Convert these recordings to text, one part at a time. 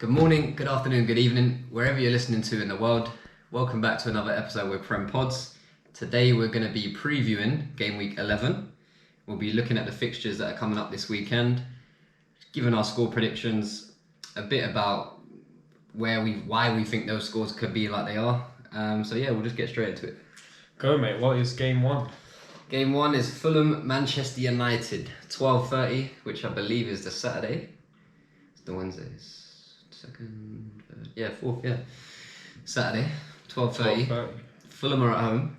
Good morning, good afternoon, good evening, wherever you're listening to in the world. Welcome back to another episode with Prempods. Today we're going to be previewing Game Week 11. We'll be looking at the fixtures that are coming up this weekend, giving our score predictions, a bit about why we think those scores could be like they are. So yeah, we'll just get straight into it. Go mate, what is game one? Game one is Fulham, Manchester United, 12:30, which I believe is the Saturday. It's the Wednesday. Second, third, yeah, fourth, yeah. Saturday, 12:30. Fulham are at home.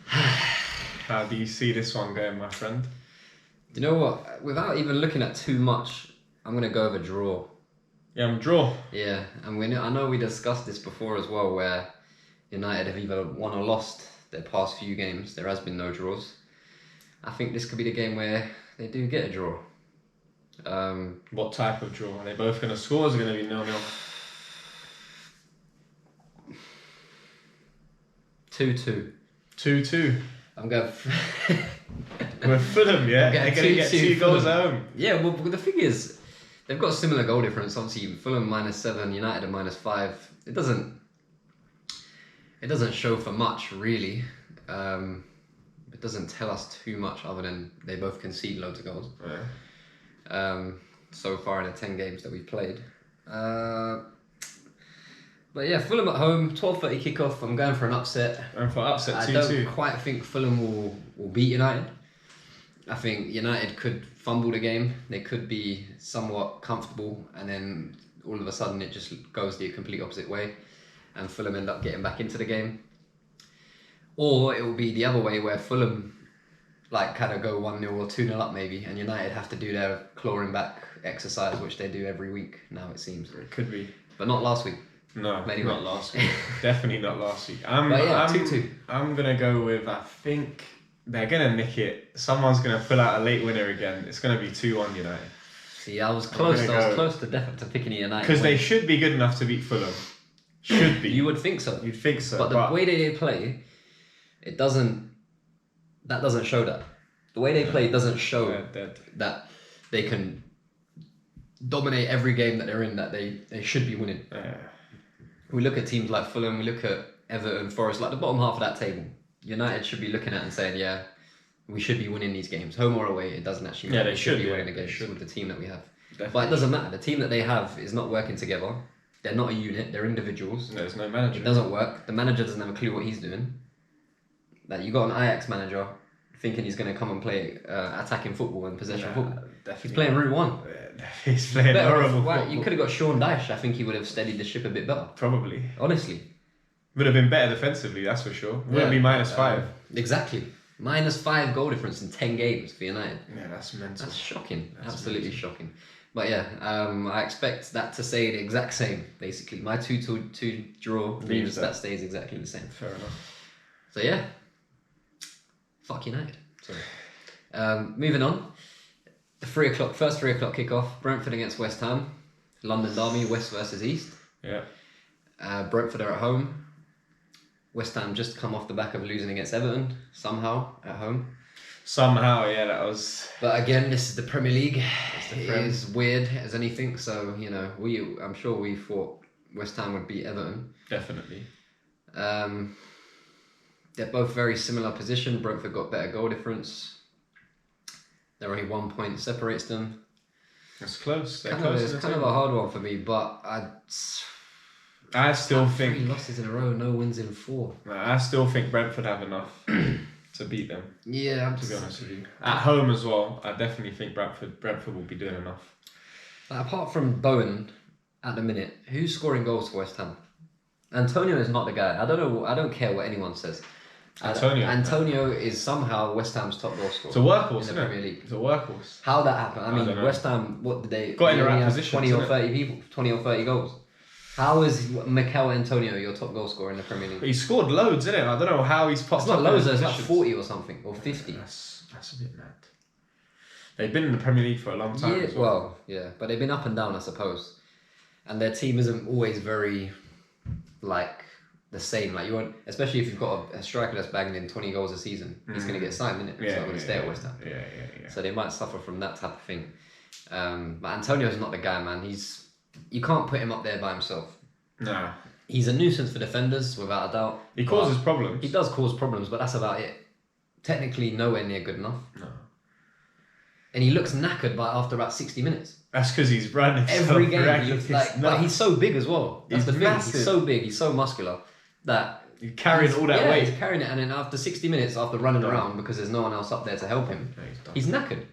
How do you see this one going, my friend? You know what? Without even looking at too much, I'm going to go with a draw. Yeah, I'm draw. Yeah, and I know we discussed this before as well, where United have either won or lost their past few games. There has been no draws. I think this could be the game where they do get a draw. What type of draw? Are they both going to score or is it going to be 0-0? 2-2. 2-2. I'm going... With Fulham, yeah? They're going to get 2 goals at home. Yeah, well, the thing is, they've got a similar goal difference. Obviously, Fulham -7, United are -5. It doesn't show for much, really. It doesn't tell us too much other than they both concede loads of goals. Yeah. So far in the 10 games that we've played. But yeah, Fulham at home, 12:30 kickoff. I'm going for an upset. Going for upset 2-2. I don't quite think Fulham will beat United. I think United could fumble the game. They could be somewhat comfortable, and then all of a sudden it just goes the complete opposite way, and Fulham end up getting back into the game. Or it will be the other way, where Fulham kind of go 1-0 or 2-0 up maybe, and United have to do their clawing back exercise, which they do every week now, it seems. It could be. But not last week. No, anyway. Not last week. Definitely not last week. 2-2. I'm going to go with, I think they're going to nick it. Someone's going to pull out a late winner again. It's going to be 2-1 United. See, I was close to picking United. Because they should be good enough to beat Fulham. Should be. You would think so. You'd think so. But the way they play, that doesn't show that. The way they play doesn't show that they can dominate every game that they're in, that they should be winning. We look at teams like Fulham, we look at Everton, Forest, like the bottom half of that table. United should be looking at and saying, yeah, we should be winning these games. Home or away, it doesn't actually matter. Yeah, they should be winning the games with the team that we have. Definitely. But it doesn't matter. The team that they have is not working together. They're not a unit, they're individuals. There's no manager. It doesn't work. The manager doesn't have a clue what he's doing. You got an Ajax manager thinking he's going to come and play attacking football and possession football. He's playing Route 1. He's playing horrible football. You could have got Sean Dyche. I think he would have steadied the ship a bit better. Probably. Honestly. Would have been better defensively, that's for sure. Wouldn't be -5. Exactly. -5 goal difference in 10 games for United. Yeah, that's mental. That's shocking. Absolutely shocking. But yeah, I expect that to stay the exact same, basically. My 2-2 draw means that stays exactly the same. Fair enough. So yeah. Fuck United. Sorry. Moving on. The first 3 o'clock kickoff. Brentford against West Ham. London derby, West versus East. Yeah. Brentford are at home. West Ham just come off the back of losing against Everton somehow at home. Somehow, yeah, that was. But again, this is the Premier League. It is weird as anything. So I'm sure we thought West Ham would beat Everton. Definitely. They're both very similar position. Brentford got better goal difference. They're only 1 point separates them. It's close. It's kind of a hard one for me, but I still think 3 losses in a row, no wins in 4. I still think Brentford have enough to beat them. Yeah, to be honest with you. At home as well, I definitely think Brentford will be doing enough. Apart from Bowen, at the minute, who's scoring goals for West Ham? Antonio is not the guy. I don't know. I don't care what anyone says. Antonio is somehow West Ham's top goal scorer. It's a workhorse in the Premier League. It's a workhorse. How that happened? I mean, West Ham. What did they got in the right have position? 20 or 30 people, 20 or 30 goals. How is Mikel Antonio your top goal scorer in the Premier League? He scored loads, isn't it? I don't know how he's popped up. It's not loads. It's like 40 or something, or 50. That's a bit mad. They've been in the Premier League for a long time. Yeah, but they've been up and down, I suppose. And their team isn't always very the same. Like, you want, especially if you've got a striker that's bagging in 20 goals a season, he's going to get signed, isn't it? He's not going to stay at West Ham. Yeah. So they might suffer from that type of thing. But Antonio's not the guy, man. You can't put him up there by himself. No. He's a nuisance for defenders, without a doubt. He causes problems. He does cause problems, but that's about it. Technically, nowhere near good enough. No. And he looks knackered after about 60 minutes. That's because he's running every game. But he's so big as well. That's the thing. Massive. He's so big. He's so muscular that he's carrying all that weight. He's carrying it, and then after 60 minutes, after running around because there's no one else up there to help him, he's knackered.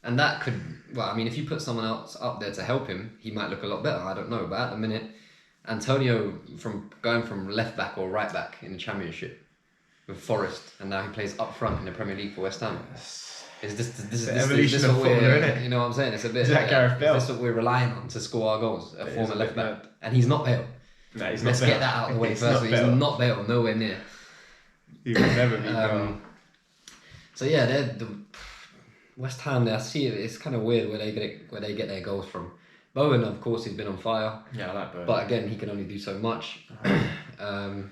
And that could, well, I mean, if you put someone else up there to help him, he might look a lot better. I don't know, but at the minute, Antonio going from left back or right back in the Championship with Forest, and now he plays up front in the Premier League for West Ham. Is this evolution of football, isn't it? You know what I'm saying? It's a bit. Is that Gareth Bale? That's what we're relying on to score our goals. A former left back, and he's not Bale. No, he's Let's not Bale. get that out of the way He's first. not He's not Bale, nowhere near. He will never be Bale. So yeah, the West Ham. I see it. It's kind of weird where they get their goals from. Bowen, of course, he's been on fire. Yeah, I like Bowen. But again, he can only do so much. And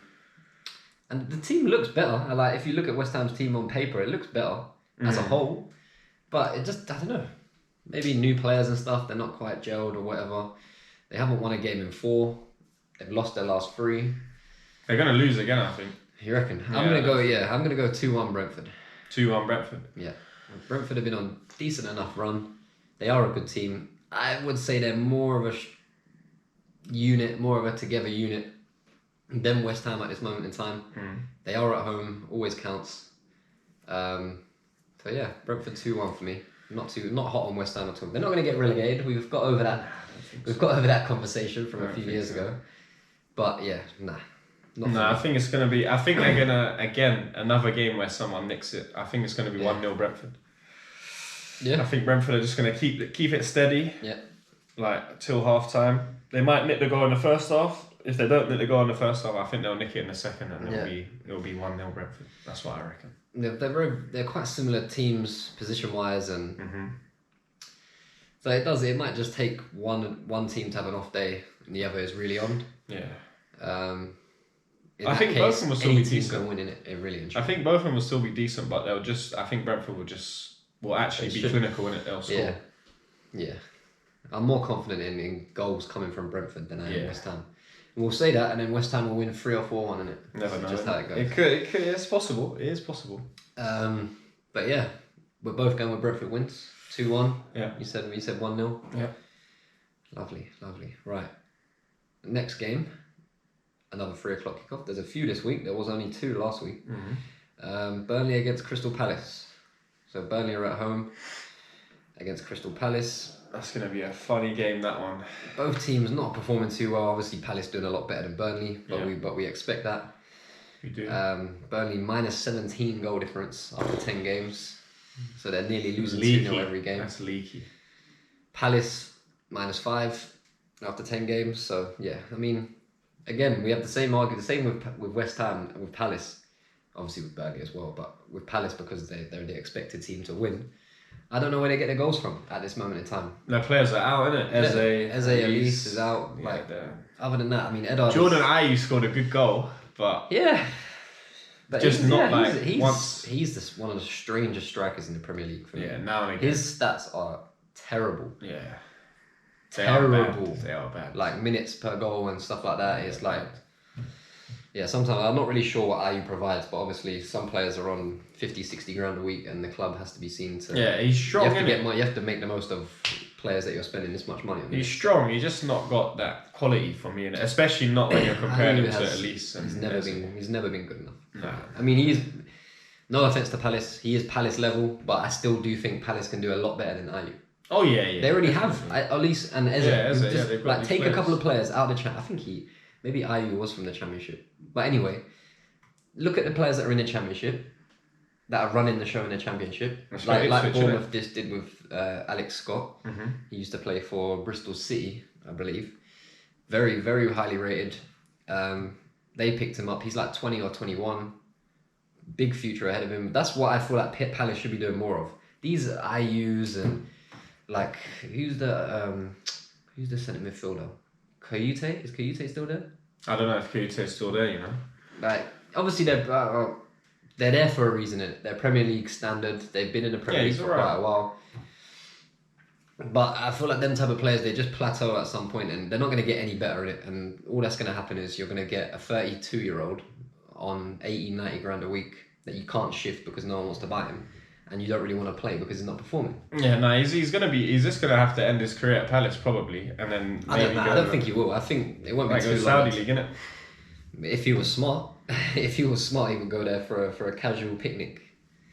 the team looks better. If you look at West Ham's team on paper, it looks better as a whole. But it just, I don't know. Maybe new players and stuff, they're not quite gelled or whatever. They haven't won a game in 4. They've lost their last 3. They're going to lose again, I think. You reckon? I'm going to go 2-1 Brentford. 2-1 Brentford. Yeah. Brentford have been on a decent enough run. They are a good team. I would say they're more of a unit, more of a together unit than West Ham at this moment in time. They are at home, always counts. So yeah, Brentford 2-1 for me. Not hot on West Ham at all. They're not going to get relegated. We've got over that. We've got over that conversation from a few years ago. But yeah, I think it's going to be. I think they're going to again another game where someone nicks it. I think it's going to be 1-0 Brentford. Yeah. I think Brentford are just going to keep it steady. Yeah. Till half time. They might nick the goal in the first half. If they don't nick the goal in the first half, I think they'll nick it in the second, and it'll be 1-0 Brentford. That's what I reckon. They're quite similar teams position wise, and so it might just take one team to have an off day and the other is really on. Yeah. I think both of them will still be decent. Win it really. I think both of them will still be decent, but I think Brentford will actually be clinical in it. They'll score. Yeah. I'm more confident in goals coming from Brentford than I am West Ham. And we'll say that, and then West Ham will win 3 or 4-1, innit? Never know. Just how it goes. It could. It's possible. It is possible. But yeah, we're both going with Brentford wins 2-1. Yeah. You said 1-0. Yeah. Lovely. Right. Next game, another 3 o'clock kickoff. There's a few this week. There was only 2 last week. Burnley against Crystal Palace. So Burnley are at home against Crystal Palace. That's going to be a funny game, that one. Both teams not performing too well. Obviously, Palace doing a lot better than Burnley, but we expect that. We do. Burnley minus 17 goal difference after 10 games. So they're nearly losing 2-0 every game. That's leaky. Palace minus 5 after 10 games. So yeah, I mean, again, we have the same argument, the same with West Ham and with Palace. Obviously with Burnley as well, but with Palace because they're the expected team to win. I don't know where they get their goals from at this moment in time. Their players are out, innit? Eze Elise is out. Other than that, I mean, Jordan Ayew scored a good goal, but but just he's one of the strangest strikers in the Premier League for me. Yeah, now and again. His stats are terrible. Yeah, terrible. They are bad. Like minutes per goal and stuff like that. It's like. Yeah, sometimes I'm not really sure what Ayew provides, but obviously some players are on 50, 60 grand a week and the club has to be seen to... Yeah, he's strong, you have to make the most of players that you're spending this much money on. He's strong, he's just not got that quality for me, especially not when you're comparing him to Elise. He's never been good enough. No. I mean, no offence to Palace, he is Palace level, but I still do think Palace can do a lot better than Ayew. Oh yeah. They already have Elise and Eze. They've got take players. A couple of players out of the I think maybe Ayew was from the Championship. But anyway, look at the players that are in the Championship, that are running the show in the Championship. Like Bournemouth just did with Alex Scott. He used to play for Bristol City, I believe. Very, very highly rated. They picked him up. He's like 20 or 21. Big future ahead of him. That's what I feel like Palace should be doing more of. These Ayews and like who's the centre midfielder? Kouyaté? Is Kouyaté still there? I don't know if Kouyaté's still there, you know. Like, obviously they're there for a reason. They're Premier League standard. They've been in the Premier League for quite a while. But I feel like them type of players, they just plateau at some point and they're not going to get any better at it. And all that's going to happen is you're going to get a 32-year-old on 80, 90 grand a week that you can't shift because no one wants to buy him. And you don't really want to play because he's not performing. Yeah, no, he's just gonna have to end his career at Palace probably, and then maybe I don't think he will. I think it won't be too long. Saudi League, innit? If he was smart, he would go there for a casual picnic.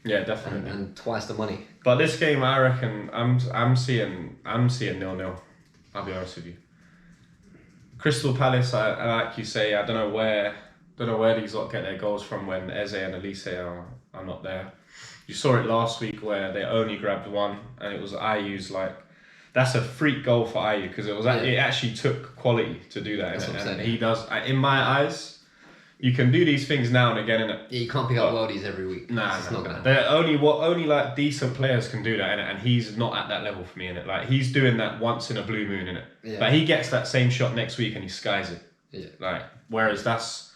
Yeah, definitely. And twice the money. But this game, I reckon, I'm seeing 0-0. I'll be honest with you. Crystal Palace, I like you say, I don't know where these lot get their goals from when Eze and Elise are not there. You saw it last week where they only grabbed one, and it was Ayew's that's a freak goal for Ayew because it actually took quality to do that. And he does. In my eyes, you can do these things now and again, innit? Yeah, you can't pick up worldies every week. Nah, it's not gonna happen. They're only like decent players can do that, innit? And he's not at that level for me, innit? Like he's doing that once in a blue moon, innit? Yeah. But he gets that same shot next week and he skies it. Yeah. Whereas that's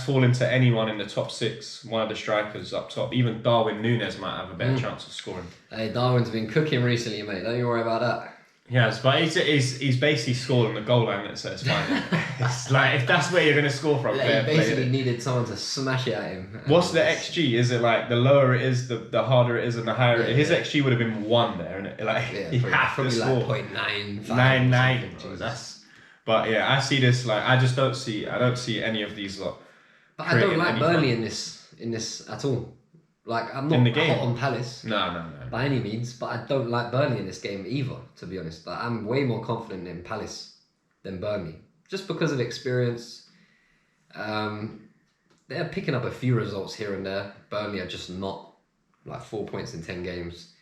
falling to anyone in the top 6, one of the strikers up top. Even Darwin Núñez might have a better chance of scoring. Hey, Darwin's been cooking recently, mate. Don't you worry about that. Yes, but he's basically scored on the goal line, so it's fine. It's like, if that's where you're going to score from, he basically needed someone to smash it at him. What's the XG? Is it like the lower it is, the harder it is, and the higher it is? His XG would have been 1 there, innit? Like, he have to score. Like 0.95. 99. But yeah, I see this, like, I don't see any of these lot. But I don't like Burnley in this at all. Like, I'm not hot on Palace. No. By any means, but I don't like Burnley in this game either, to be honest. Like, I'm way more confident in Palace than Burnley. Just because of experience. They're picking up a few results here and there. Burnley are just not, like 4 points in 10 games.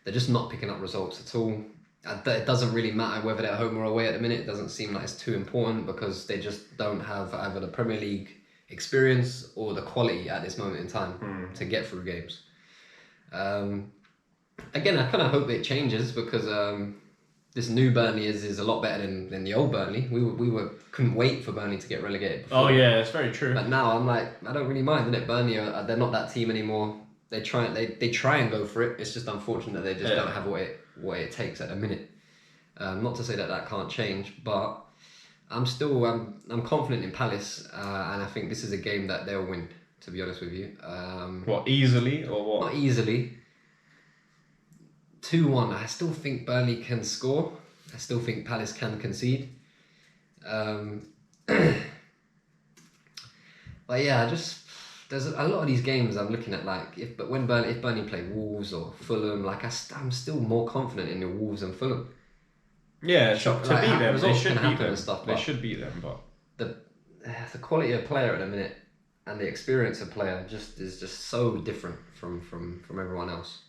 They're just not picking up results at all. It doesn't really matter whether they're home or away at the minute. It doesn't seem like it's too important because they just don't have either the Premier League experience or the quality at this moment in time to get through games. Again, I kind of hope it changes because this new Burnley is a lot better than the old Burnley. We couldn't wait for Burnley to get relegated before. Oh yeah, it's very true. But now I'm like, I don't really mind, innit? Burnley they're not that team anymore. They try and go for it. It's just unfortunate that they just don't have what it takes at the minute. Not to say that can't change, but I'm confident in Palace, and I think this is a game that they'll win, to be honest with you. What, easily or what? Not easily. 2-1. I still think Burnley can score. I still think Palace can concede. But yeah, there's a lot of these games I'm looking at, like if Burnley play Wolves or Fulham, like I'm still more confident in the Wolves and Fulham. Yeah, to beat them, they should beat them. Stuff, they should beat them, but the quality of player at the minute and the experience of player is just so different from everyone else.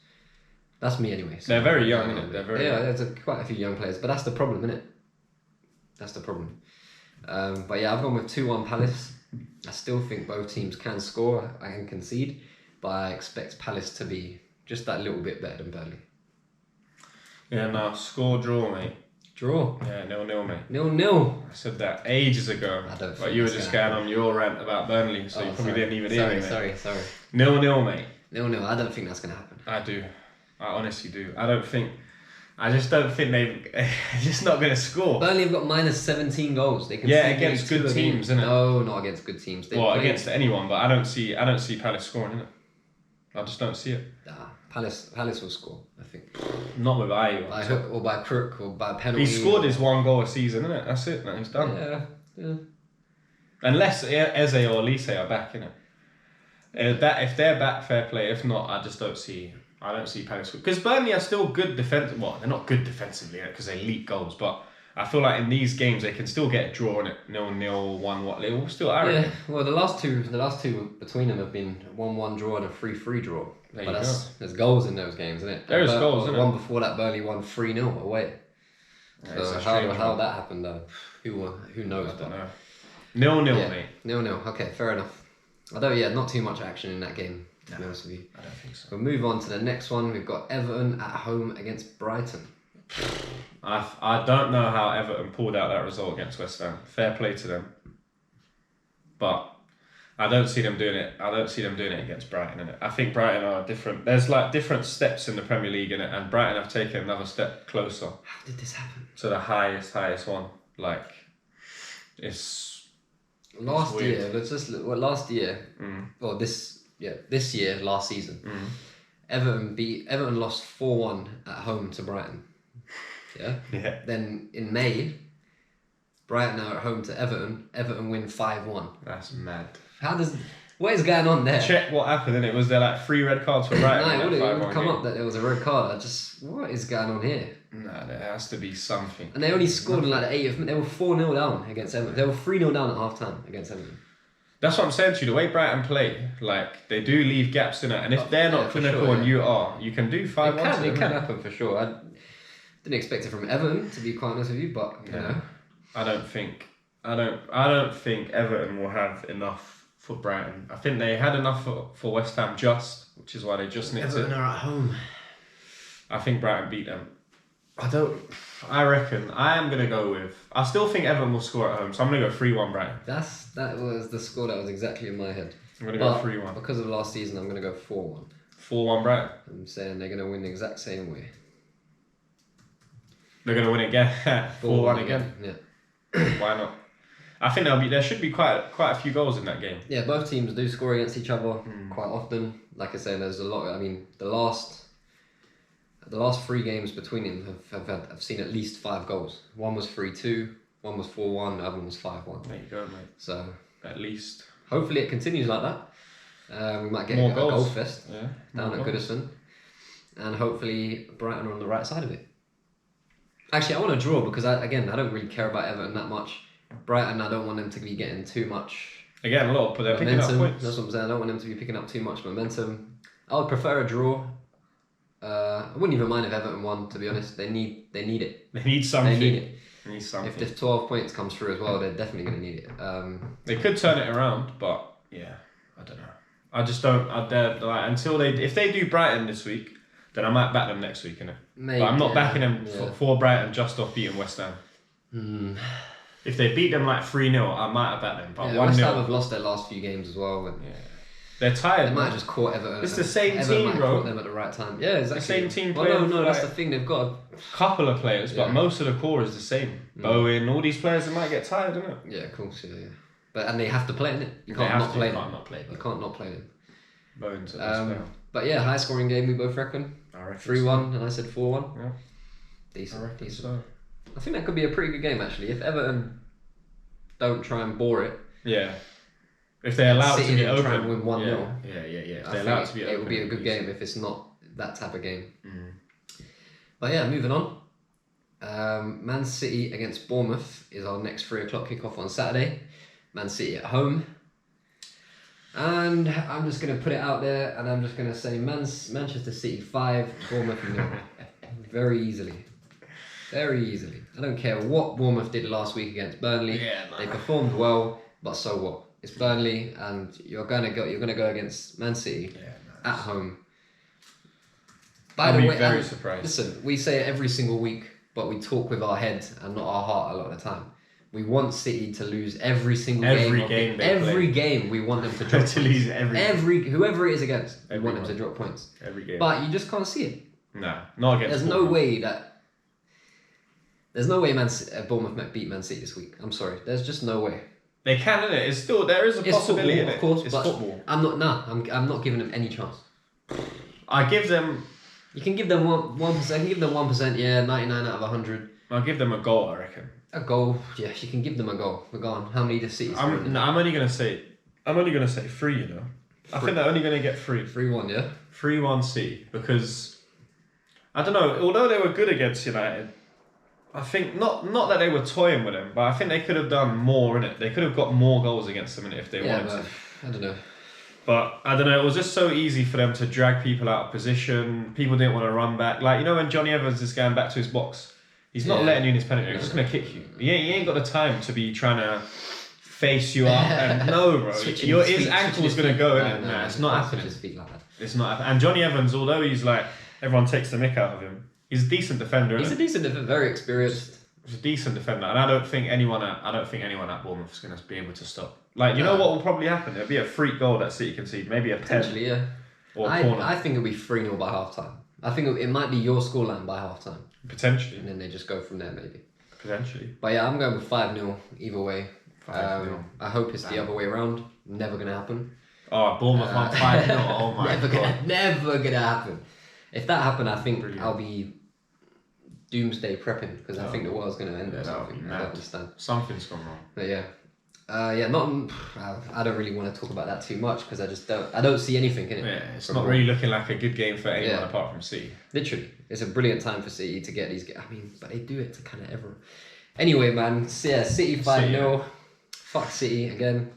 That's me anyway. So they're very young, isn't it? They're very young. There's quite a few young players, but that's the problem, isn't it? That's the problem. But yeah, I've gone with 2-1 Palace. I still think both teams can score and concede, but I expect Palace to be just that little bit better than Burnley. Yeah, no, score draw, mate. Draw? Yeah, 0-0, mate. 0-0. I said that ages ago. I don't. But you were just going on your rant about Burnley, so you probably didn't even hear me, mate. Sorry. 0-0, mate. 0-0. I don't think that's gonna happen. I do. I honestly do. I just don't think they're just not going to score. Burnley have got minus 17 goals. They can against good teams, isn't it? No, not against good teams. Against anyone, but I don't see Palace scoring, innit? I just don't see it. Nah, Palace will score, I think. Not with Ayew. By hook or by crook or by penalty. He scored his 1 goal a season, innit? That's it, man. He's done. Yeah. Unless Eze or Elise are back, innit? If they're back, fair play. If not, I just don't see Palace. Because Burnley are still good defensively. Well, they're not good defensively because they leak goals, but I feel like in these games they can still get a draw in it. 0-0, 1-1. They will still arrogant. Yeah, well, the last two between them have been 1-1 draw and a 3-3 draw. There's goals in those games, isn't it? There is goals, isn't it? One before that, Burnley won 3-0 away. So how that happened, though, who knows? I don't know. 0-0, mate. 0-0. Okay, fair enough. Although, not too much action in that game, to be honest with you. I don't think so. We'll move on to the next one. We've got Everton at home against Brighton. I don't know how Everton pulled out that result against West Ham. Fair play to them. But I don't see them doing it. I don't see them doing it against Brighton. Innit? I think Brighton are different. There's like different steps in the Premier League, innit? And Brighton have taken another step closer. How did this happen? To the highest one. Like, it's last year. Let's just look. Well, last year. Well, this year, last season. Everton lost 4-1 at home to Brighton. Yeah. Yeah. Then in May, Brighton are at home to Everton. Everton win 5-1. That's mad. What is going on there? Check what happened, innit? Was there like 3 red cards for Brighton? No, it would come up that there was a red card. What is going on here? Nah, there has to be something. And they only scored in like the 80th minute. They were 4-0 down against Everton. They were 3-0 down at half time against Everton. That's what I'm saying to you. The way Brighton play, like, they do leave gaps in it. And if they're not clinical and you are, you can do 5-1. It can happen for sure. I didn't expect it from Everton, to be quite honest with you, but you know. I don't think Everton will have enough for Brighton. I think they had enough for West Ham which is why they just nicked Everton it. are at home. I think Brighton beat them. I reckon I am gonna go with. I still think Everton will score at home, so I'm gonna go 3-1 Brighton. That was the score that was exactly in my head. I'm gonna go 3-1 because of last season. I'm gonna go 4-1. 4-1 Brighton. I'm saying they're gonna win the exact same way. They're gonna win again. 4-1 again. Yeah. Why not? I think there should be quite a few goals in that game. Yeah, both teams do score against each other quite often. Like I say, there's a lot. I mean, the last 3 games between them have seen at least 5 goals. One was 3-2, one was 4-1, the other one was 5-1. There you go, mate. So at least. Hopefully it continues like that. We might get more a goals. goal fest More down at goals. Goodison. And hopefully Brighton are on the right side of it. Actually, I want to draw because I don't really care about Everton that much. Brighton, I don't want them to be getting too much Again, a lot, but they're picking up points. That's what I'm saying. I don't want them to be picking up too much momentum. I would prefer a draw. I wouldn't even mind if Everton won, to be honest. They need it. They need something. They need it. They need something. If the 12 points comes through as well, they're definitely going to need it. They could turn it around, but yeah, I don't know. I just don't. If they do Brighton this week, then I might back them next week, innit? Maybe, but I'm not backing them for Brighton just off beating West Ham. If they beat them like 3-0, I might have backed them. But 1-0. West Ham have lost their last few games as well. And they're tired. They might have just caught Everton. It's the same Everton team, might bro. Caught them at the right time. Yeah, exactly. The same team. Well, no, that's the thing. They've got a couple of players, but most of the core is the same. Bowen, all these players, they might get tired, innit? Yeah, of course, yeah. And they have to play in it. You can't not play them. You can't not play them. Bowen's at this now. But yeah, high scoring game, we both reckon. I reckon 3-1, and I said 4-1. Yeah. Decent. So. I think that could be a pretty good game, actually. If Everton don't try and bore it. Yeah. If they're allowed to be open. Try and win 1-0. Yeah. If they're allowed to be open. It would be a good game if it's not that type of game. But yeah, moving on. Man City against Bournemouth is our next 3 o'clock kickoff on Saturday. Man City at home. And I'm just going to put it out there and I'm just going to say Manchester City 5, Bournemouth 0. Very easily. Very easily. I don't care what Bournemouth did last week against Burnley. They performed well, but so what? It's Burnley and you're gonna go against Man City at home. By the way, very surprised. Listen, we say it every single week, but we talk with our head and not our heart a lot of the time. We want City to lose every single game. Every game we want them to drop to lose whoever it is against, we want them to drop points. Every game. But you just can't see it. No, not against There's no way Bournemouth might beat Man City this week. I'm sorry. There's just no way. They can, innit? It's still, there is a possibility in it. Of course, it's but football. I'm not giving them any chance. I give them. You can give them 1%. You can give them 1%. Yeah, 99 out of 100. I'll give them a goal. I reckon. A goal. Yeah, you can give them a goal. We're gone. How many does City? I'm only gonna say 3. You know. I think they're only gonna get 3. 3-1. Yeah. 3-1 City because I don't know. Although they were good against United. I think not that they were toying with them, but I think they could have done more in it. They could have got more goals against them if they wanted to. I don't know. But I don't know. It was just so easy for them to drag people out of position. People didn't want to run back. Like when Johnny Evans is going back to his box, he's not letting you in his penalty. He's just gonna kick you. He ain't got the time to be trying to face you up. And no, bro, his ankle's gonna go in it. No, it's not happening. It's not happening. And Johnny Evans, although he's like everyone takes the mick out of him. He's a decent defender. He's a decent defender, very experienced. He's a decent defender, and I don't think anyone at Bournemouth is going to be able to stop. Like, you know what will probably happen? There'll be a freak goal that City concede, maybe a pen. Potentially, yeah. Or a corner. I think it'll be 3-0 by half time. I think it might be your scoreline by half time. Potentially. And then they just go from there, maybe. Potentially. But yeah, I'm going with 5-0 either way. 5-0. I hope it's the other way around. Never going to happen. Oh, Bournemouth on 5-0. Oh my God. Never going to happen. If that happened, I think Brilliant. I'll be doomsday prepping because I think the world's going to end or something. I don't understand. Something's gone wrong. But yeah. I don't really want to talk about that too much because I don't see anything in it. Yeah, it's not really looking like a good game for anyone apart from City. Literally, it's a brilliant time for City to get these. I mean, but they do it to kind of everyone. Anyway, man, yeah, City 5-0. Fuck City again.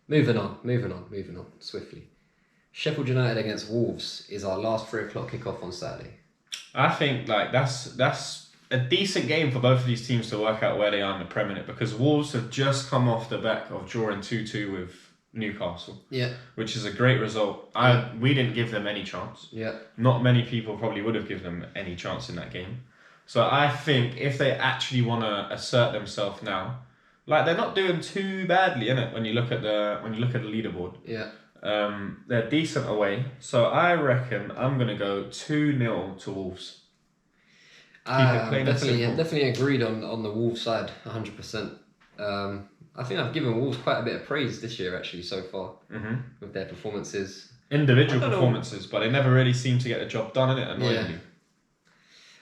Moving on swiftly. Sheffield United against Wolves is our last 3 o'clock kickoff on Saturday. I think like that's a decent game for both of these teams to work out where they are in the Premier League because Wolves have just come off the back of drawing 2-2 with Newcastle. Yeah. Which is a great result. We didn't give them any chance. Yeah. Not many people probably would have given them any chance in that game. So I think if they actually want to assert themselves now, like they're not doing too badly, innit? When you look at the leaderboard. Yeah. They're decent away. So I reckon I'm gonna go 2-0 to Wolves. Definitely agreed on the Wolves side, 100%. I think I've given Wolves quite a bit of praise this year actually so far with their performances. Individual performances, but they never really seem to get the job done in it, annoyingly. Yeah.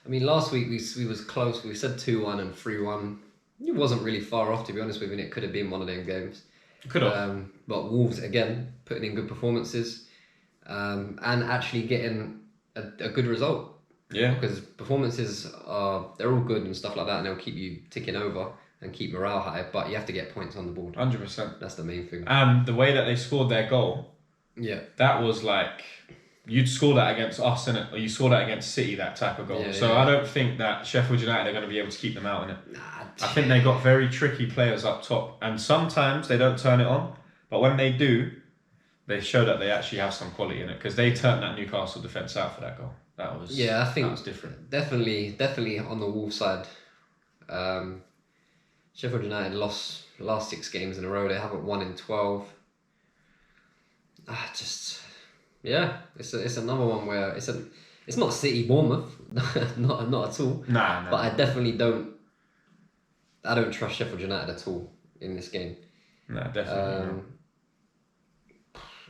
I mean, last week we was close. We said 2-1 and 3-1. It wasn't really far off, to be honest with you. It could have been one of them games. Could have. But Wolves, again, putting in good performances and actually getting a good result. Yeah. Because performances they're all good and stuff like that, and they'll keep you ticking over and keep morale high, but you have to get points on the board. 100%. That's the main thing. And the way that they scored their goal, that was like, you'd score that against us, innit? Or you score that against City, that type of goal. I don't think that Sheffield United are going to be able to keep them out, innit? I think they got very tricky players up top, and sometimes they don't turn it on, but when they do, they show that they actually have some quality in it, because they turned that Newcastle defence out for that goal. I think that was different. Definitely on the Wolves side. Sheffield United lost the last 6 games in a row. They haven't won in 12. It's another one where it's not City Bournemouth, not at all. Nah. But I definitely don't trust Sheffield United at all in this game. No, definitely.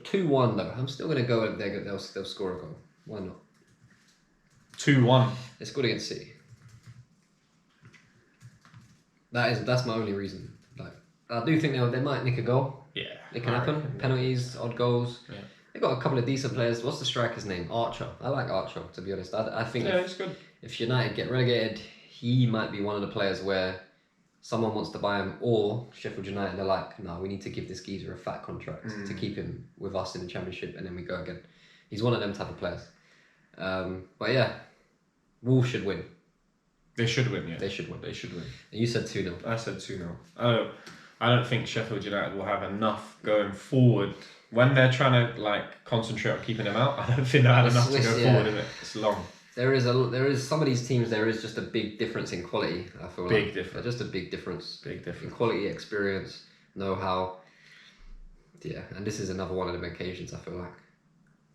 2-1 though. I'm still gonna go. They'll score a goal. Why not? 2-1. They scored against City. That's my only reason. Like, I do think they might nick a goal. Yeah, it can happen. Penalties, odd goals. Yeah. They got a couple of decent players. What's the striker's name? Archer. I like Archer, to be honest. I think it's good. If United get relegated, he might be one of the players where someone wants to buy him, or Sheffield United are like, no, we need to give this geezer a fat contract to keep him with us in the Championship, and then we go again. He's one of them type of players. But yeah, Wolves should win. They should win, yeah. They should win. And you said 2-0. I said 2-0. I don't think Sheffield United will have enough going forward. When they're trying to concentrate on keeping them out, I don't think they'll have enough to go forward in it. It's long. There is some of these teams. There is just a big difference in quality. I feel big difference. Just a big difference. Big difference in quality, experience, know-how. Yeah, and this is another one of them occasions. I feel like.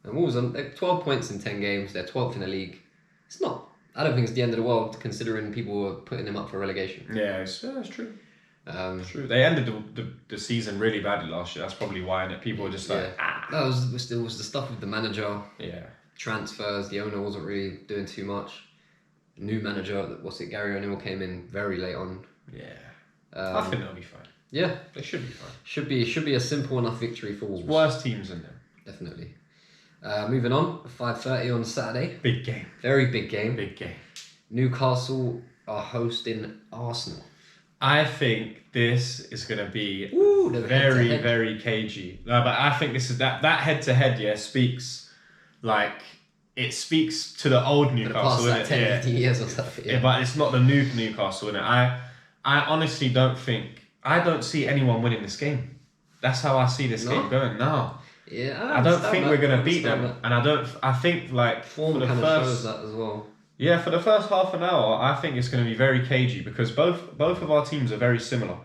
And Wolves on 12 points in 10 games. They're 12th in the league. It's not. I don't think it's the end of the world considering people were putting them up for relegation. Yeah, it's true. True. They ended the season really badly last year. That's probably why, and people were just like, That was the stuff with the manager. Yeah. Transfers. The owner wasn't really doing too much. New manager, Gary O'Neill came in very late on. Yeah. I think they'll be fine. Yeah, they should be fine. Should be a simple enough victory for Wolves. Worst teams in them. Definitely. Moving on, 5:30 on Saturday. Big game. Very big game. Big game. Newcastle are hosting Arsenal. I think this is going to be very, very cagey. No, but I think this is that head-to-head, speaks it speaks to the old Newcastle, the past 10-15 years or something. Yeah, but it's not the new Newcastle, innit? I honestly don't see anyone winning this game. That's how I see this game going now. Yeah, I don't think we're going to beat them. And I think form kind of shows that as well. Yeah, for the first half an hour, I think it's going to be very cagey because both of our teams are very similar.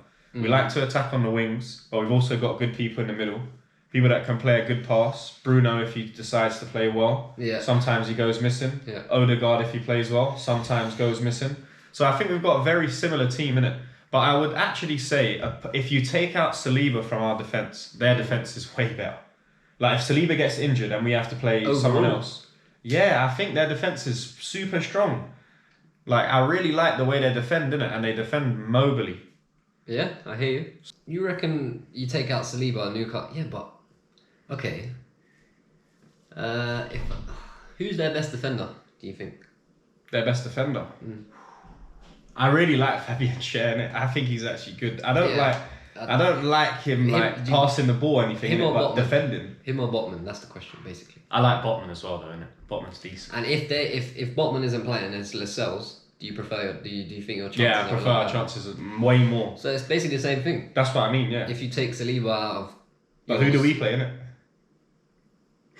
We like to attack on the wings, but we've also got good people in the middle. People that can play a good pass. Bruno, if he decides to play well, sometimes he goes missing. Yeah. Odegaard, if he plays well, sometimes goes missing. So I think we've got a very similar team, innit? But I would actually say, if you take out Saliba from our defence, their defence is way better. Like, if Saliba gets injured and we have to play someone else, I think their defence is super strong. Like, I really like the way they defend, innit? And they defend mobily. Yeah, I hear you. You reckon you take out Saliba and Newcastle? Yeah, but... Okay. Who's their best defender, do you think? Their best defender? I really like Fabian Schär. I think he's actually good. I don't like him passing the ball or anything, but defending. Him or Botman? That's the question, basically. I like Botman as well, though, innit? Botman's decent. And if Botman isn't playing and it's Lascelles, do you think your chances? Yeah, I prefer our chances way more. So it's basically the same thing. That's what I mean. Yeah. If you take Saliba out of. But who do we play in it?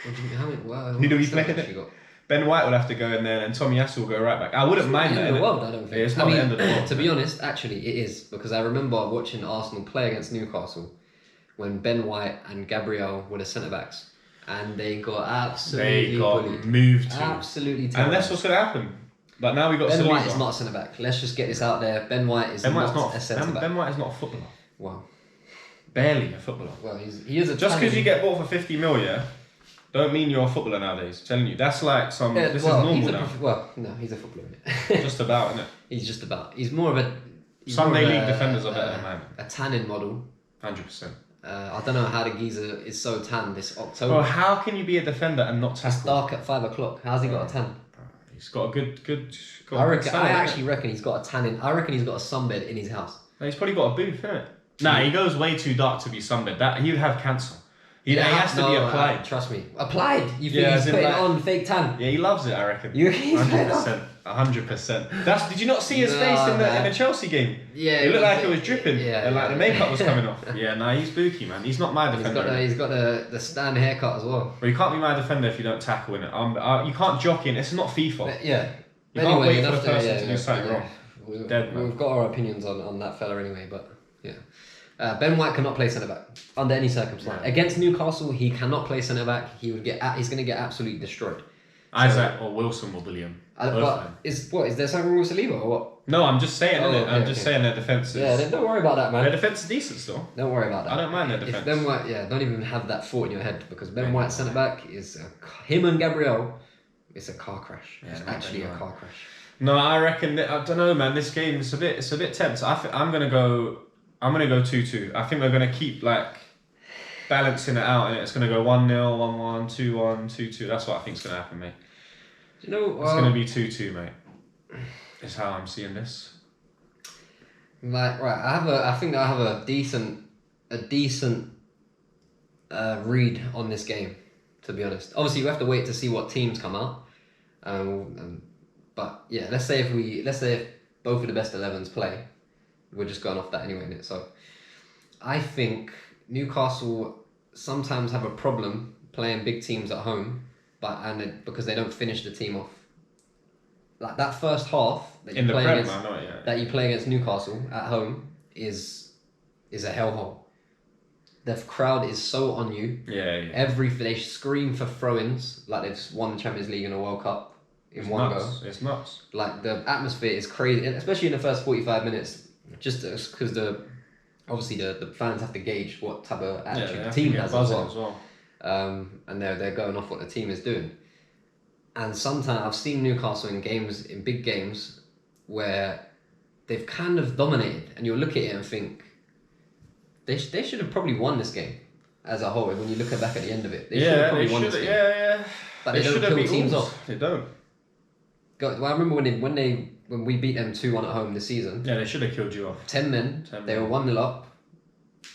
Who do we play in it? Ben White will have to go in there, and Tomiyasu will go right back. I wouldn't mind that. It's not the end of the world, I don't think. It's not the end of the world. To be honest, actually, it is, because I remember watching Arsenal play against Newcastle when Ben White and Gabriel were the centre backs, and they got absolutely bullied. Moved to. Absolutely terrible. And that's what's going to happen. But now we got Ben Saliba. White is not a centre back. Let's just get this out there. Ben White is not a centre back. Ben White is not a footballer. Wow. Barely a footballer. Well, he is a. Just because you get bought for 50 mil, don't mean you're a footballer nowadays. I'm telling you, that's like some. This is normal now. No, he's a footballer. Just about, isn't it? He's just about. He's more of a. Sunday League defenders are better than mine. A tanning model. 100%. I don't know how the geezer is so tan this October. Well, how can you be a defender and not tackle? It's dark at 5 o'clock. How's he got a tan? He's got a good. I actually reckon he's got a tan I reckon he's got a sunbed in his house. He's probably got a booth, innit? Nah, he goes way too dark to be sunbed. That he would have cancer. He has to be applied. Trust me. Applied? You think he's putting on fake tan? Yeah, he loves it, I reckon. 100%. 100%. Did you not see his face in the Chelsea game? Yeah. It looked like it was dripping. And like the makeup was coming off. Yeah, he's spooky, man. He's not my defender. He's got the Stan haircut as well. But you can't be my defender if you don't tackle in it. You can't jockey in. It's not FIFA. Yeah. You can't wait for the person to do something wrong. We've got our opinions on that fella anyway, but yeah. Ben White cannot play centre back under any circumstance. Yeah. Against Newcastle, he cannot play centre back. He's going to get absolutely destroyed. Isaac or Wilson will bully him. Is there something wrong with Saliba or what? No, I'm just saying, I'm just saying their defence is... Yeah, don't worry about that, man. Their defence is decent still. Don't worry about that. I don't mind their defence. If Ben White, don't even have that thought in your head, because Ben White centre back is him and Gabriel. It's a car crash. Yeah, it's actually a car crash. No, I reckon I don't know, man. This game is a bit tense. I'm gonna go 2-2. I think we're gonna keep like balancing it out, and it's gonna go 1-0, 1-1, 2-1, 2-2. That's what I think's gonna happen, mate. You know, it's gonna be 2-2, mate. Is how I'm seeing this. Like I think I have a decent read on this game. To be honest, obviously we have to wait to see what teams come out. But yeah, let's say if both of the best 11s play, we're just going off that anyway, innit? So I think Newcastle sometimes have a problem playing big teams at home, because they don't finish the team off. Like that first half that you play against Newcastle at home is a hellhole. The crowd is so on you. Yeah. They scream for throw-ins like they've won the Champions League and a World Cup in one go. It's nuts. Like the atmosphere is crazy, especially in the first 45 minutes. Just because the fans have to gauge what type of attitude the team has as well. And they're going off what the team is doing. And sometimes I've seen Newcastle in big games where they've kind of dominated, and you'll look at it and think they should have probably won this game as a whole. When you look back at the end of it, they should have probably won this game. Yeah. But they don't kill teams off. They don't. Well, I remember when we beat them 2-1 at home this season. Yeah, they should have killed you off. 10 men. They were 1-0 up.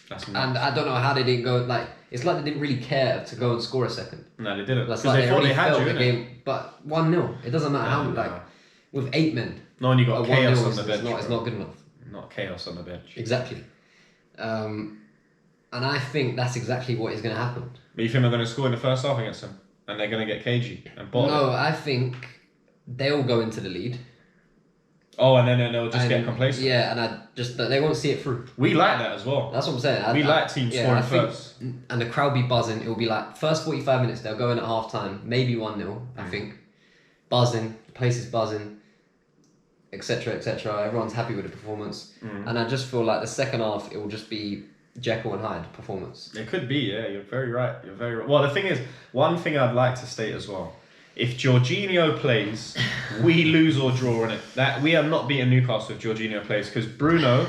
That's nuts. And I don't know how they didn't go. Like, it's like they didn't really care to go and score a second. No, they didn't. That's like they thought they had you, the game. But 1-0. It doesn't matter how with 8 men. No, and you got chaos on the bench. It's not good enough. Not chaos on the bench. Exactly. And I think that's exactly what is going to happen. But you think they're going to score in the first half against them, and they're going to get cagey and bottle? No, I think they'll go into the lead. Oh, and then they'll just get complacent. Yeah, and they won't see it through. We like that as well. That's what I'm saying. We like teams scoring first. And the crowd be buzzing. It'll be like first 45 minutes, they'll go in at half time, maybe 1-0, I think. Buzzing, the place is buzzing, etc., etc. Everyone's happy with the performance. And I just feel like the second half, it will just be Jekyll and Hyde performance. It could be, yeah, you're very right. Well, the thing is, one thing I'd like to state as well, if Jorginho plays, we lose or draw in it. That we have not beaten Newcastle if Jorginho plays, because Bruno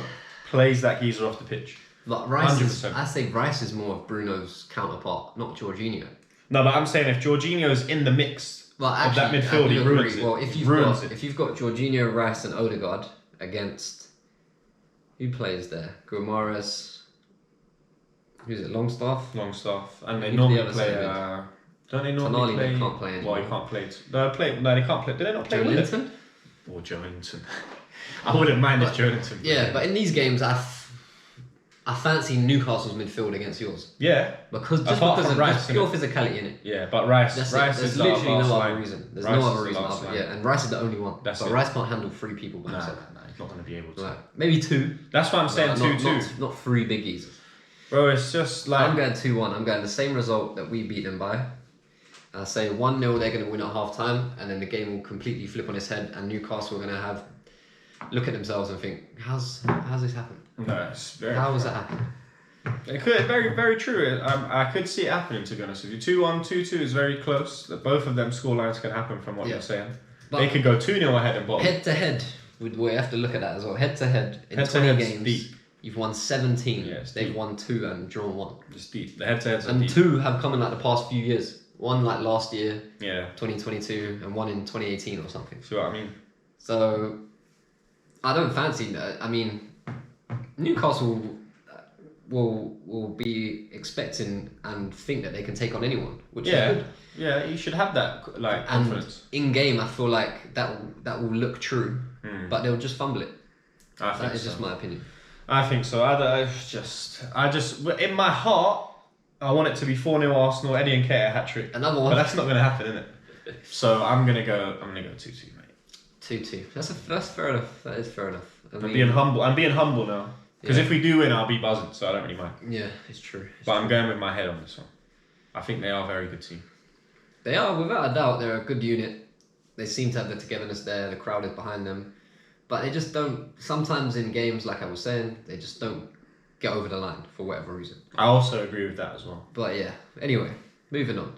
plays that geezer off the pitch. But I say Rice is more of Bruno's counterpart, not Jorginho. No, but I'm saying if Jorginho's in the mix of that midfield, he ruins it. Well, if you've got Jorginho, Rice, and Odegaard against who plays there? Guimaraes. Who's it? Longstaff, and they normally play. Don't they normally play? They can't play anymore. Well, he can't play. No, they can't play. Do they not play Joelinton? Or Joelinton. I wouldn't mind if Joelinton. Yeah, but in these games, I fancy Newcastle's midfield against yours. Yeah. Because of pure physicality in it. Yeah, but Rice there's literally no other reason. There's no other reason. And Rice is the only one. But Rice can't handle 3 people by himself. No, he's not going to be able to. Like, maybe 2. That's why I'm saying 2-2. Not 3 biggies. Bro, it's just like... I'm going 2-1. I'm going the same result that we beat them by. I say 1-0, they're going to win at half time, and then the game will completely flip on its head, and Newcastle are going to look at themselves and think, how's this happened? No, it's very... How has that happened? It could, very, very true. I could see it happening, to be honest with you. 2-1, 2-2 is very close. Both of them scorelines can happen from what you're saying. But they could go 2-0 ahead and bottom. Head to head, we have to look at that as well. Head to head, in 20 games, deep. You've won 17. Yeah, They've deep. Won 2 and drawn 1. It's deep. The head to heads are deep. And 2 have come in like the past few years. 1 like last year, 2022, and 1 in 2018 or something. See what I mean? So, I don't fancy that. I mean, Newcastle will be expecting and think that they can take on anyone, which is good. Yeah, you should have that confidence. And in game, I feel like that will look true, but they'll just fumble it. That is just my opinion. I think so. I just in my heart, I want it to be 4-0 Arsenal, Eddie and Kate hat-trick. Another one. But that's not going to happen, is it? So I'm gonna go 2-2, mate. 2-2. That's fair enough. That is fair enough. I'm being humble now. Because if we do win, I'll be buzzing, so I don't really mind. Yeah, it's true. I'm going with my head on this one. I think they are a very good team. They are, without a doubt. They're a good unit. They seem to have the togetherness there. The crowd is behind them. But they just don't, sometimes in games, like I was saying, they just don't get over the line for whatever reason. I also agree with that as well. But yeah, anyway, moving on.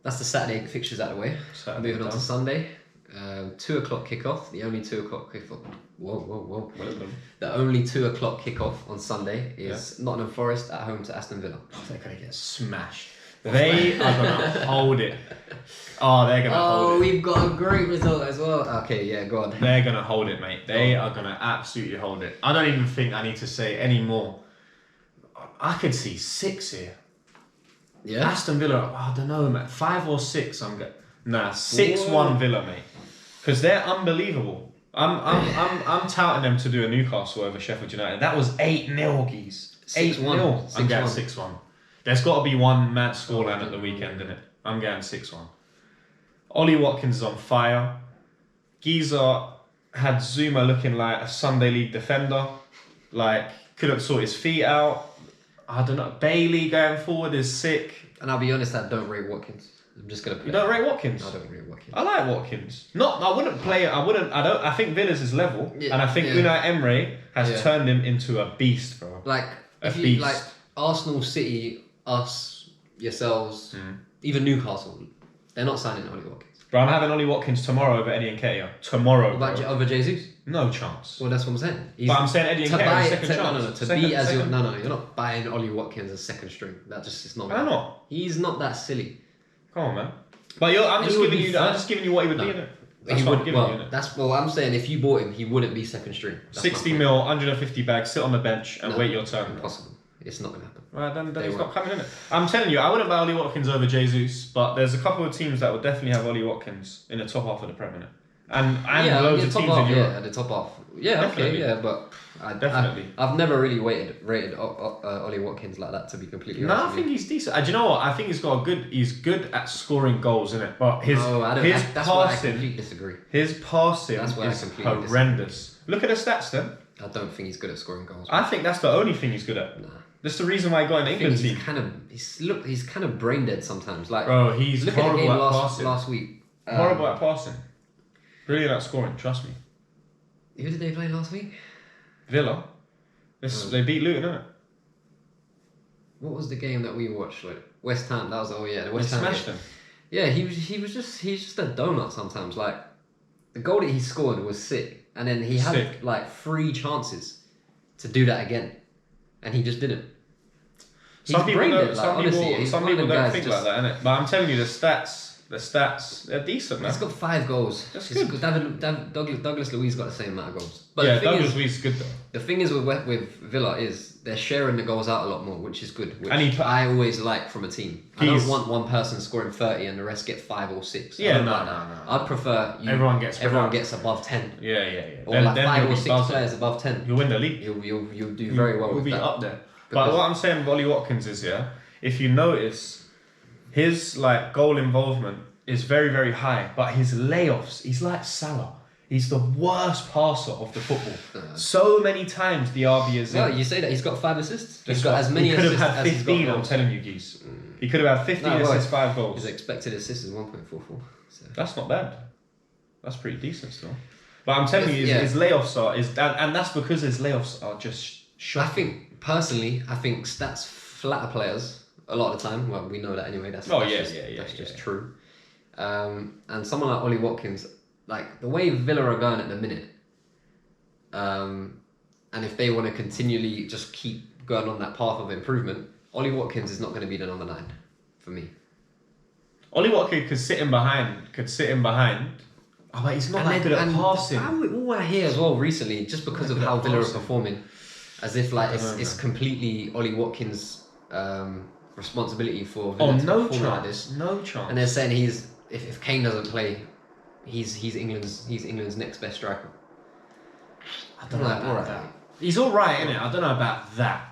That's the Saturday fixtures out of the way. Moving on to Sunday. 2 o'clock kickoff. The only 2 o'clock kickoff. Whoa. The only 2 o'clock kickoff on Sunday is Nottingham Forest at home to Aston Villa. They're going to get smashed. They are going to hold it. Oh, they're going to hold it. Oh, we've got a great result as well. Okay, yeah, go on. They're going to hold it, mate. They are going to absolutely hold it. I don't even think I need to say any more. I could see 6 here. Yeah. Aston Villa, I don't know, mate. 5 or 6, I'm going. Nah, 6-1 Villa, mate. Because they're unbelievable. I'm touting them to do a Newcastle over Sheffield United. That was 8-0, geez. 8-0. I'm going 6-1. There's got to be one mad scoreline at the weekend, innit? I'm going 6-1. Ollie Watkins is on fire. Geezer had Zuma looking like a Sunday League defender. Like, couldn't sort his feet out. I don't know. Bailey going forward is sick. And I'll be honest, I don't rate Watkins. I'm just gonna. You don't rate Watkins? I don't rate Watkins. I like Watkins. I wouldn't play it. I think Villa's his level, and I think Unai Emery has turned him into a beast, bro. Like like Arsenal, City, us, yourselves, even Newcastle, they're not signing Ollie Watkins. Bro, I'm having Ollie Watkins tomorrow over Eddie and Nketiah. Tomorrow. What about over Jesus? No chance. Well, that's what I'm saying. But I'm saying Eddie and Nketiah second chance. No, you're not buying Ollie Watkins as second string. That just is not. Why not? He's not that silly. Come on, man. But I'm just giving you what he would be in it. That's what I'm giving you in it. I'm saying if you bought him, he wouldn't be second string. That's 60 mil, 150 bags, sit on the bench and wait your turn. Impossible. It's not going to happen. Right, then he's not coming in it. I'm telling you, I wouldn't buy Ollie Watkins over Jesus, but there's a couple of teams that would definitely have Ollie Watkins in the top half of the Premier League. and loads of teams in Europe. Yeah, the top half. Yeah, Definitely. okay, yeah, but I've never really rated Ollie Watkins like that, to be completely honest. No, I think he's decent. Do you know what? I think he's good at scoring goals, isn't it? But his that's why I completely disagree. His passing is horrendous. Look at the stats then. I don't think he's good at scoring goals. I think that's the only thing he's good at. Nah. That's the reason why he got an England team. He's kind of brain dead sometimes. Like, bro, he's look at the game passing. last week. Horrible at passing. Brilliant at scoring, trust me. Who did they play last week? Villa. They beat Luton, didn't it? What was the game that we watched? Like West Ham. That was the West Ham. Smashed game. them. Yeah, he's just a donut sometimes. Like the goal that he scored was sick, and then he had like 3 chances to do that again, and he just didn't. Some people don't think like that, innit? But I'm telling you, the stats, they're decent, man. He's got 5 goals. That's good. Douglas Luiz got the same amount of goals. But yeah, Douglas Luiz is good though. The thing is with Villa is they're sharing the goals out a lot more, which is good. Which I always like from a team. I don't want one person scoring 30 and the rest get 5 or 6. Yeah, no. I'd prefer everyone gets above 10. Yeah. Or like 5 or 6 players above 10. You'll win the league. You'll do very well. You'll with be that. up there. But what I'm saying with Ollie Watkins is, if you notice, his like goal involvement is very, very high, but his layoffs, he's like Salah. He's the worst passer of the football. So many times the RB is in. No, you say that he's got 5 assists. He's got as many assists. He could have had 15, I'm telling you, geese. He could have had 15 assists, 5 goals. His expected assist is 1.44. So. That's not bad. That's pretty decent still. But I'm telling you, his layoffs and that's because his layoffs are just shocking. I think stats flatter players a lot of the time. Well, we know that anyway. That's just true. And someone like Ollie Watkins, like the way Villa are going at the minute, and if they want to continually just keep going on that path of improvement, Ollie Watkins is not going to be the number 9 for me. Ollie Watkins could sit in behind. Oh, but he's not that good at passing. All I hear as well recently, just because of how Villa are performing, as if like it's completely Ollie Watkins' responsibility for Villa to perform like this. No chance. And they're saying if Kane doesn't play, he's England's next best striker. I don't know about that. He's all right, innit? I don't know about that.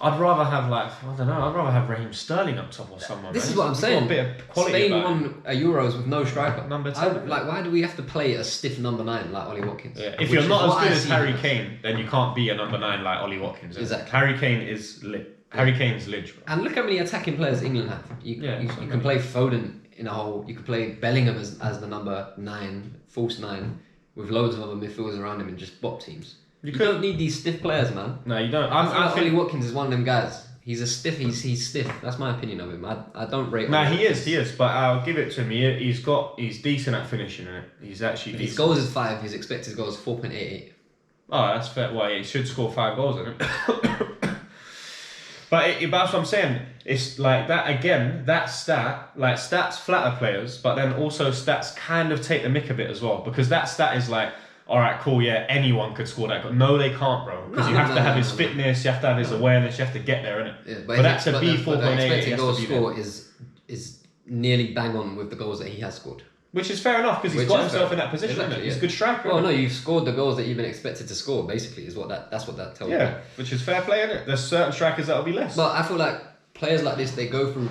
I'd rather have Raheem Sterling up top or someone. This is what I'm saying. A bit of quality. Spain won a Euros with no striker. Number 10. Why do we have to play a stiff number 9 like Ollie Watkins? Yeah. If you're not as good as Harry Kane, then you can't be a number 9 like Ollie Watkins. Exactly. Harry Kane is lit. Harry Kane's lit. And look how many attacking players England have. You can play Foden in a hole. You can play Bellingham as the number 9, false 9, with loads of other midfielders around him and just bop teams. You don't need these stiff players, man. No, you don't. I think Ollie Watkins is one of them guys. He's a stiff. He's stiff. That's my opinion of him. I don't rate. Nah, he is. But I'll give it to him. He's decent at finishing in it. He's actually decent. His goals is 5. His expected goals is 4.88. Oh, that's fair. Well, he should score 5 goals, I think. But that's what I'm saying. It's like that again. That stat, like stats flatter players, but then also stats kind of take the mick a bit as well, because that stat is like, all right, cool, yeah, anyone could score that goal. No, they can't, bro. Because you have to have his fitness, you have to have his awareness, you have to get there, innit? Yeah, but that's a B 4.8. The expected goals score is nearly bang on with the goals that he has scored. Which is fair enough, because he's got himself in that position, isn't it? He's a good striker. Well, no, you've scored the goals that you've been expected to score, basically, that's what that tells me. Yeah, which is fair play, isn't it? There's certain strikers that'll be less. But I feel like players like this, they go through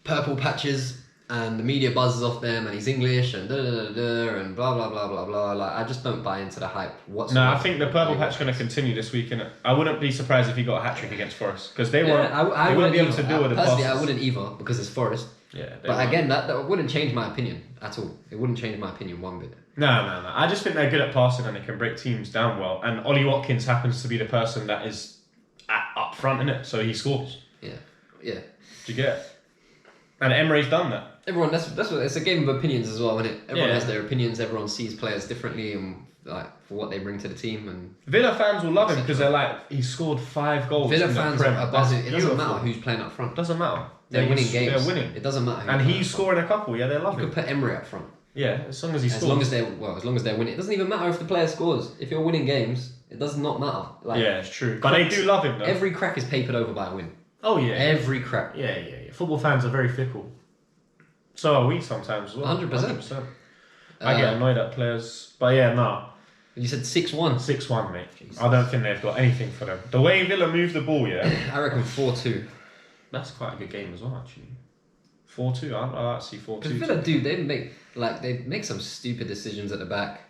purple patches and the media buzzes off them and he's English and and blah blah blah blah blah. Like, I just don't buy into the hype whatsoever. No, I think the purple patch is going to continue this week, innit? I wouldn't be surprised if he got a hat-trick against Forest, because they wouldn't be able to deal with the passes. Personally, I wouldn't either, because it's Forest. Yeah, but again, that wouldn't change my opinion at all. It wouldn't change my opinion one bit. No. I just think they're good at passing and they can break teams down well. And Ollie Watkins happens to be the person that is up front in it, so he scores. Yeah. Do you get it? And Emery's done that. Everyone, that's what it's a game of opinions as well, isn't it? Everyone has their opinions. Everyone sees players differently and like for what they bring to the team. And Villa fans will love him because they're like, he scored 5 goals. Villa fans are buzzing. It doesn't matter who's playing up front. Doesn't matter. They're winning games. They're winning. It doesn't matter. And he's scoring a couple. Yeah, they love him. You could put Emery up front. Yeah, as long as he scores. As long as they're winning. It doesn't even matter if the player scores. If you're winning games, it does not matter. Like, yeah, it's true. But they do love him though. Every crack is papered over by a win. Oh yeah. Every crack. Yeah. Football fans are very fickle. So are we sometimes as well. 100%. I get annoyed at players, but yeah, no. You said 6-1. 6-1, mate. Jesus. I don't think they've got anything for them. The way Villa move the ball, yeah. I reckon 4-2. That's quite a good game as well, actually. 4-2. I like to see 4-2. Because Villa they make some stupid decisions at the back.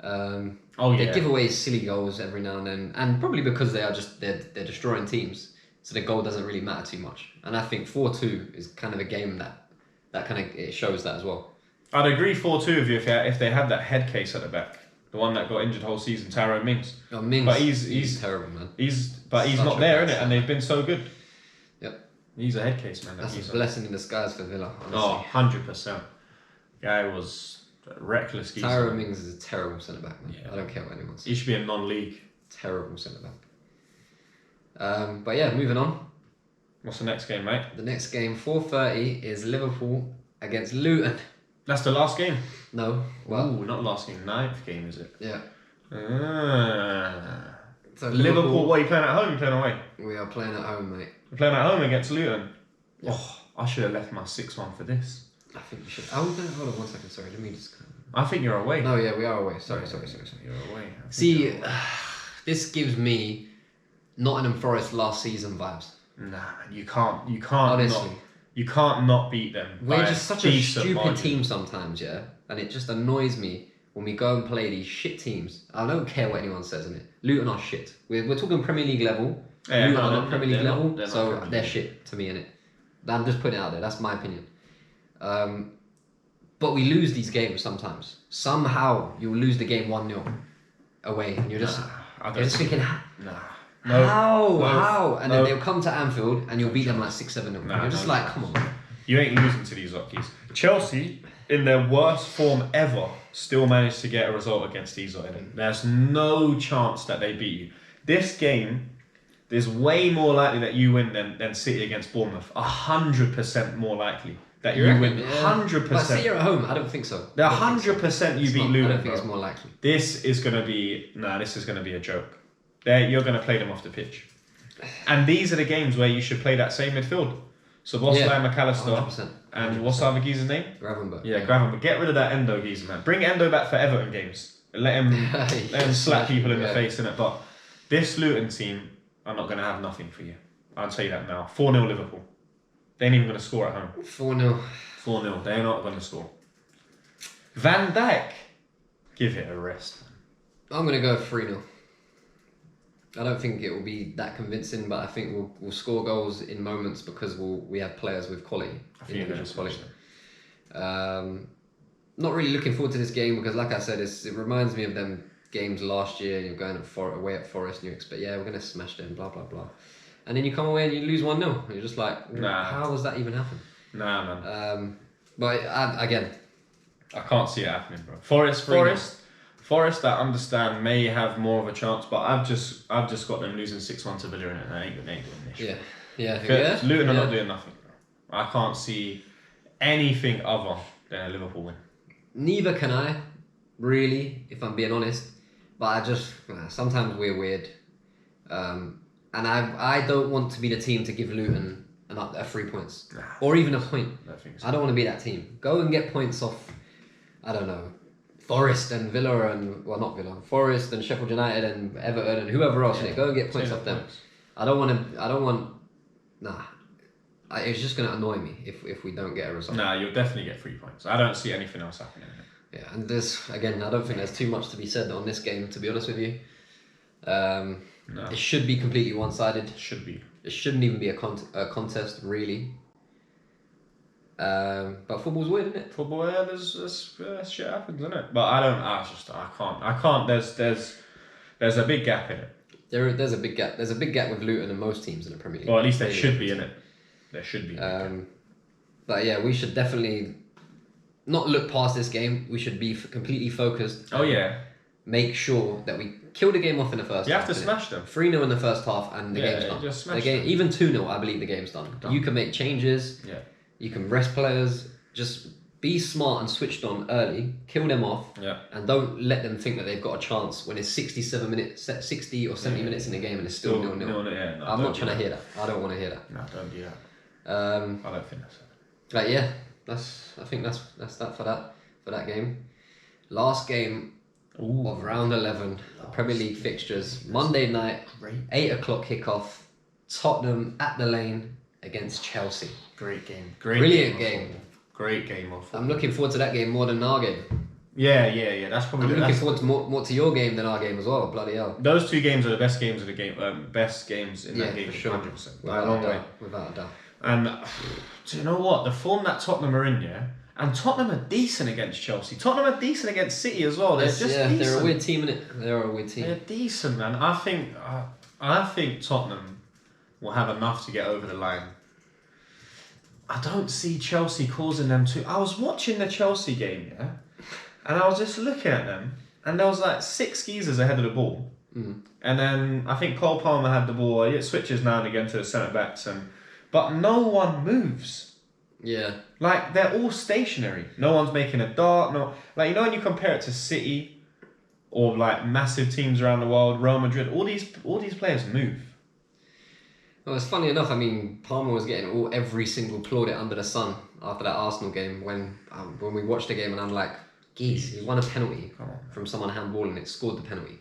They give away silly goals every now and then, and probably because they're destroying teams, so the goal doesn't really matter too much. And I think 4-2 is kind of a game that kind of it shows that as well. I'd agree 4-2 with you if they had that head case at the back, the one that got injured whole season, Tyrone Mings. Oh, Mings, but he's terrible, man. He's not there, innit? And they've been so good. Yep. He's a head case, man. That's a blessing in disguise for Villa, honestly. Oh, 100%. Guy was reckless. Tyrone Mings is a terrible centre back, man. Yeah. I don't care what anyone says. He should be a non-league. Terrible centre back. But yeah, moving on. What's the next game, mate? The next game, 4:30, is Liverpool against Luton. That's the last game? No. Well, ooh, not last game. 9th game, is it? Yeah. So Liverpool, what are you playing at home? You playing away? We are playing at home, mate. We're playing at home against Luton. Yeah. Oh, I should have left my 6-1 for this. I think you should. Oh, hold on 1 second. Sorry, let me just. I think you're away. No, yeah, we are away. Sorry. You're away. See, this gives me Nottingham Forest last season vibes. Nah, you can't. Honestly. You can't not beat them. We're just such a stupid margin. team sometimes, yeah? And it just annoys me when we go and play these shit teams. I don't care what anyone says in it. Luton are shit. We're talking Premier League level. Yeah, Luton are not Premier League level, they're so not they're shit to me, innit? I'm just putting it out there. That's my opinion. But we lose these games sometimes. Somehow you'll lose the game 1-0 away, and you're just thinking, how? And then they'll come to Anfield and you'll beat them like 6-7-0. You're just like, come on, man. You ain't losing to these Zockies. Chelsea, in their worst form ever, still managed to get a result against these Zockies. There's no chance that they beat you. This game, there's way more likely that you win than City against Bournemouth. 100% more likely that you win. 100%. But City are at home. I don't think so. They're 100% you beat Luton. I don't think it's more likely. This is going to be a joke. You're going to play them off the pitch. And these are the games where you should play that same midfield. So Bosley, McAllister, 100%. And what's the other geezer's name? Gravenberch. Yeah, Gravenberch. Get rid of that Endo geezer, man. Bring Endo back for Everton games. Let him slap people in the face, innit? But this Luton team are not going to have nothing for you. I'll tell you that now. 4-0 Liverpool. They ain't even going to score at home. 4-0. 4-0. They're not going to score. Van Dijk. Give it a rest. I'm going to go 3-0. I don't think it will be that convincing, but I think we'll score goals in moments because we have players with quality. I think individual quality. Not really looking forward to this game because, like I said, it reminds me of them games last year. You're going away at Forest and you expect, we're going to smash them, blah, blah, blah. And then you come away and you lose 1-0. And you're just like, how does that even happen? Nah, man. But I can't see it happening, bro. Forest, I understand, may have more of a chance, but I've just got them losing 6-1 to Villa, and they ain't doing this. Yeah. Luton are not doing nothing. I can't see anything other than a Liverpool win. Neither can I, really, if I'm being honest. But sometimes we're weird. And I don't want to be the team to give Luton a 3 points. Or even a point. I don't want to be that team. Go and get points off, I don't know, Forest and Villa Forest and Sheffield United and Everton and whoever else. Go and get points off them. It's just going to annoy me if we don't get a result. Nah, you'll definitely get 3 points. I don't see anything else happening. Yeah, and I don't think there's too much to be said on this game, to be honest with you. No. It should be completely one-sided. Should be. It shouldn't even be a contest, really. But football's weird, isn't it? Football, there's shit happens, isn't it? But I can't. There's a big gap in it. There's a big gap. There's a big gap with Luton and most teams in the Premier League. Well, at least there should be in it. There should be. But yeah, we should definitely not look past this game. We should be completely focused. Oh yeah. Make sure that we kill the game off in the first half. You have to smash them. 3-0 in the first half and the game's done. Just smash them. Even 2-0, I believe the game's done. You can make changes. Yeah. You can rest players. Just be smart and switched on early. Kill them off. Yeah. And don't let them think that they've got a chance when it's 60 or 70 minutes in the game and it's still 0-0. No, I'm not trying to hear that. I don't want to hear that. No, don't do that. I don't think that's it. But yeah, I think that's that for that game. Last game of round 11, Premier League fixtures, Monday night, 8 o'clock kickoff, Tottenham at the Lane against Chelsea. Great game. Brilliant game. Great game of football. I'm looking forward to that game more than our game. Yeah. That's probably. I'm looking forward to more to your game than our game as well. Bloody hell. Those 2 games are the best games of the game. Best games in that game. For sure. 100%. By a long way. Without a doubt. And do you know what? The form that Tottenham are in, yeah. And Tottenham are decent against Chelsea. Tottenham are decent against City as well. They're decent. They're a weird team, innit? They're a weird team. They're decent, man. I think Tottenham will have enough to get over the line. I don't see Chelsea causing them to. I was watching the Chelsea game, yeah, and I was just looking at them, and there was like 6 geezers ahead of the ball, and then I think Cole Palmer had the ball. It switches now and again to the centre backs, but no one moves. Yeah. Like, they're all stationary. No one's making a dart. No, like, you know, when you compare it to City or like massive teams around the world, Real Madrid, all these players move. Well, it's funny enough. I mean, Palmer was getting every single plaudit under the sun after that Arsenal game when we watched the game, and I'm like, geez, he won a penalty from someone handballing it, scored the penalty,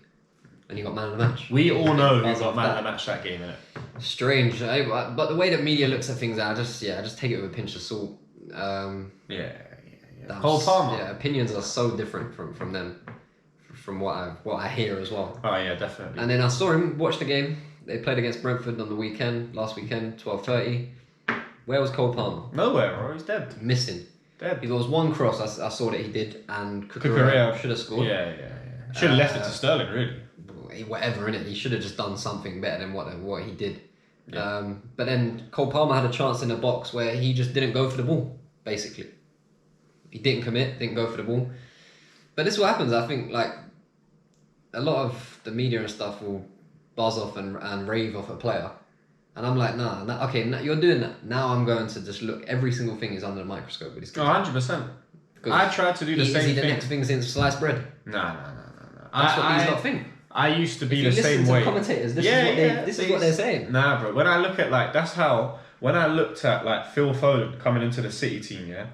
and he got man of the match. We all know who got man of the match that game, innit? Strange, but the way that media looks at things, I just take it with a pinch of salt. Cole Palmer. Yeah, opinions are so different from them, from what I hear as well. Oh yeah, definitely. And then I saw him watch the game. They played against Brentford on the last weekend, 12:30. Where was Cole Palmer? Nowhere, bro. He's dead. Missing. Dead. There was one cross I saw that he did, and Cucurella should have scored. Yeah. Should have left it to Sterling, really. Whatever, innit? He should have just done something better than what he did. Yeah. But then Cole Palmer had a chance in the box where he just didn't go for the ball, basically. He didn't commit, didn't go for the ball. But this is what happens. I think, like, a lot of the media and stuff will buzz off and rave off a player. And I'm like, nah, you're doing that. Now I'm going to just look, every single thing is under the microscope with this guy. 100%. I tried to do the same thing. Is he the next thing since sliced bread? No. That's what these lot think. I used to be the same way. If you listen to commentators, this is what they're saying. Nah, bro. When I look at, like, when I looked at, like, Phil Foden coming into the City team, yeah,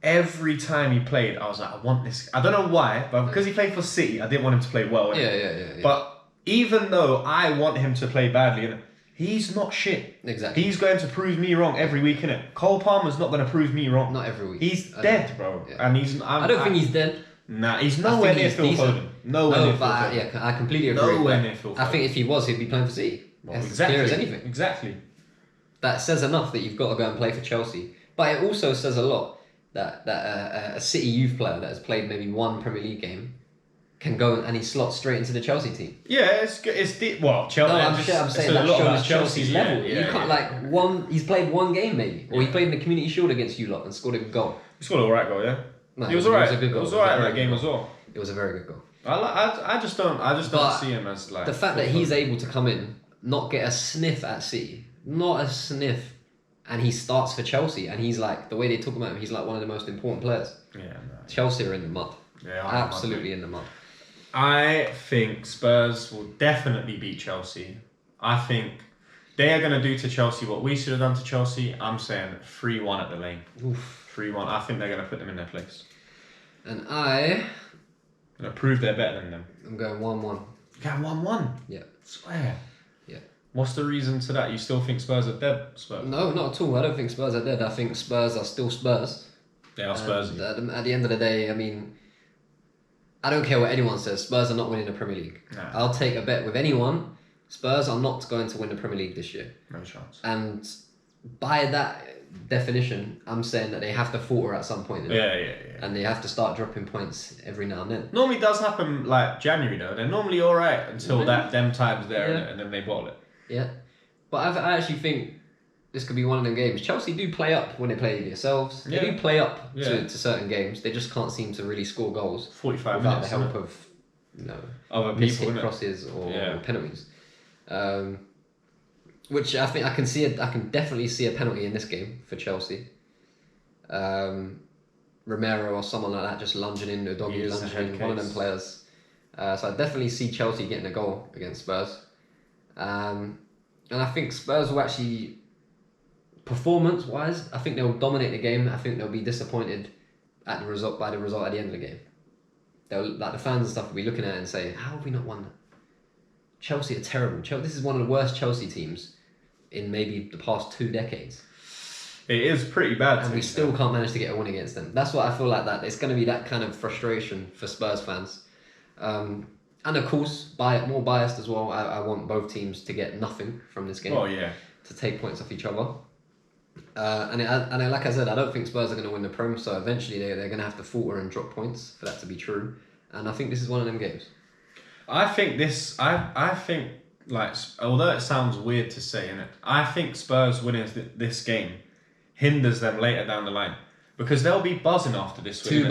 every time he played, I was like, I want this. I don't know why, but because he played for City, I didn't want him to play well. Yeah. But even though I want him to play badly, he's not shit. Exactly. He's going to prove me wrong every week, innit? Cole Palmer's not going to prove me wrong. Not every week. He's dead, bro. Yeah. And I don't think he's dead. Nah, he's nowhere near Phil Foden. I completely agree. Nowhere near Phil Foden. I think if he was, he'd be playing for City. Well, as clear as anything. Exactly. That says enough that you've got to go and play for Chelsea. But it also says a lot that a City youth player that has played maybe one Premier League game can go and he slots straight into the Chelsea team. Yeah, it's good. It's deep. Well, Chelsea. No, I'm saying that shows Chelsea's level. You can't he's played one game maybe, or he played in the Community Shield against you lot and scored a goal. He scored an alright goal, yeah. No, he was alright. It was a good goal. It was alright in that game as well. It was a very good goal. I just don't see him as like the fact that he's able to come in, not get a sniff at City, not a sniff, and he starts for Chelsea, and he's like, the way they talk about him, he's like one of the most important players. Yeah, no. Chelsea are in the mud. Yeah, absolutely in the mud. I think Spurs will definitely beat Chelsea. I think they are going to do to Chelsea what we should have done to Chelsea. I'm saying 3-1 at the Lane. 3-1. I think they're going to put them in their place. And I'm going to prove they're better than them. I'm going 1-1. You got 1-1? Yeah. Swear. Yeah. What's the reason to that? You still think Spurs are dead, Spurs? No, not at all. I don't think Spurs are dead. I think Spurs are still Spurs. They are Spurs. At the end of the day, I mean, I don't care what anyone says. Spurs are not winning the Premier League. Nah. I'll take a bet with anyone. Spurs are not going to win the Premier League this year. No chance. And by that definition, I'm saying that they have to falter at some point. Yeah. And they have to start dropping points every now and then. Normally does happen like January though. They're normally alright until them times there and then they bottle it. Yeah. But I actually think this could be one of them games. Chelsea do play up when they play themselves. They do play up to certain games. They just can't seem to really score goals 45 without minutes, the help of other missed people, crosses or penalties. Which I think I can definitely see a penalty in this game for Chelsea. Romero or someone like that just lunging in, Udogie lunging in, one of them players. So I definitely see Chelsea getting a goal against Spurs. And I think Spurs will actually, performance-wise, I think they'll dominate the game. I think they'll be disappointed by the result at the end of the game. like the fans and stuff will be looking at it and say, how have we not won that? Chelsea are terrible. This is one of the worst Chelsea teams in maybe the past 2 decades. It is pretty bad. And we still can't manage to get a win against them. That's what I feel like that. It's going to be that kind of frustration for Spurs fans. And of course, more biased as well, I want both teams to get nothing from this game. Oh, yeah. To take points off each other. And like I said, I don't think Spurs are going to win the Prem, so eventually they're going to have to falter and drop points for that to be true. And I think this is one of them games. I think like, although it sounds weird to say, innit, I think Spurs winning this game hinders them later down the line. Because they'll be buzzing after this week. Two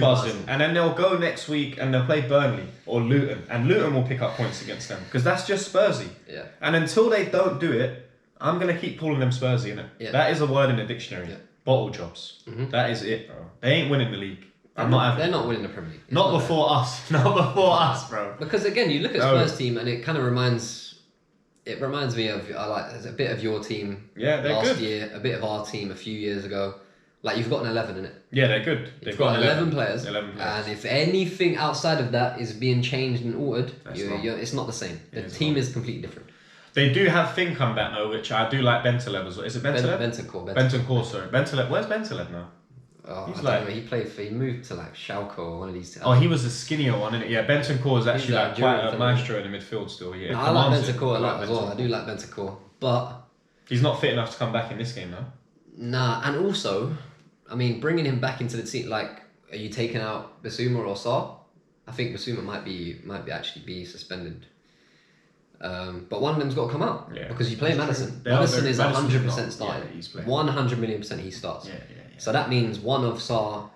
buzzing. And then they'll go next week and they'll play Burnley or Luton. And Luton will pick up points against them. Because that's just Spursy. Yeah. And until they don't do it, I'm going to keep calling them Spursy, innit? Yeah. That is a word in the dictionary. Yeah. Bottle jobs. Mm-hmm. That is it, bro. They ain't winning the league. They're not winning the Premier League. Not before us. Not before us, bro. Because again, you look at Spurs team and it kind of reminds me of a bit of your team last year, a bit of our team a few years ago. Like you've got an 11 in it. Yeah, they're good. They've got 11 players. 11 players. And if anything outside of that is being changed and altered, it's not the same. The team is completely different. They do have Finn come back though, which I do like. Bentaleb as well. Is it Bentaleb? Bentancur, sorry. Bentaleb. Where's Bentaleb now? Oh, I don't know. He moved to like Schalke or one of these. Oh, he was the skinnier one, isn't it? Yeah, Bentancur is actually like quite a maestro in the midfield still. Yeah, no, I like Bentancur a lot as well. I do like Bentancur, but he's not fit enough to come back in this game though. Nah, and also, I mean, bringing him back into the team, like, are you taking out Bissouma or Sarr? I think Bissouma might actually be suspended. But one of them's got to come out because you play Maddison. Maddison is 100% starting. Yeah, 100 million % he starts. Yeah. So that means one of Sarr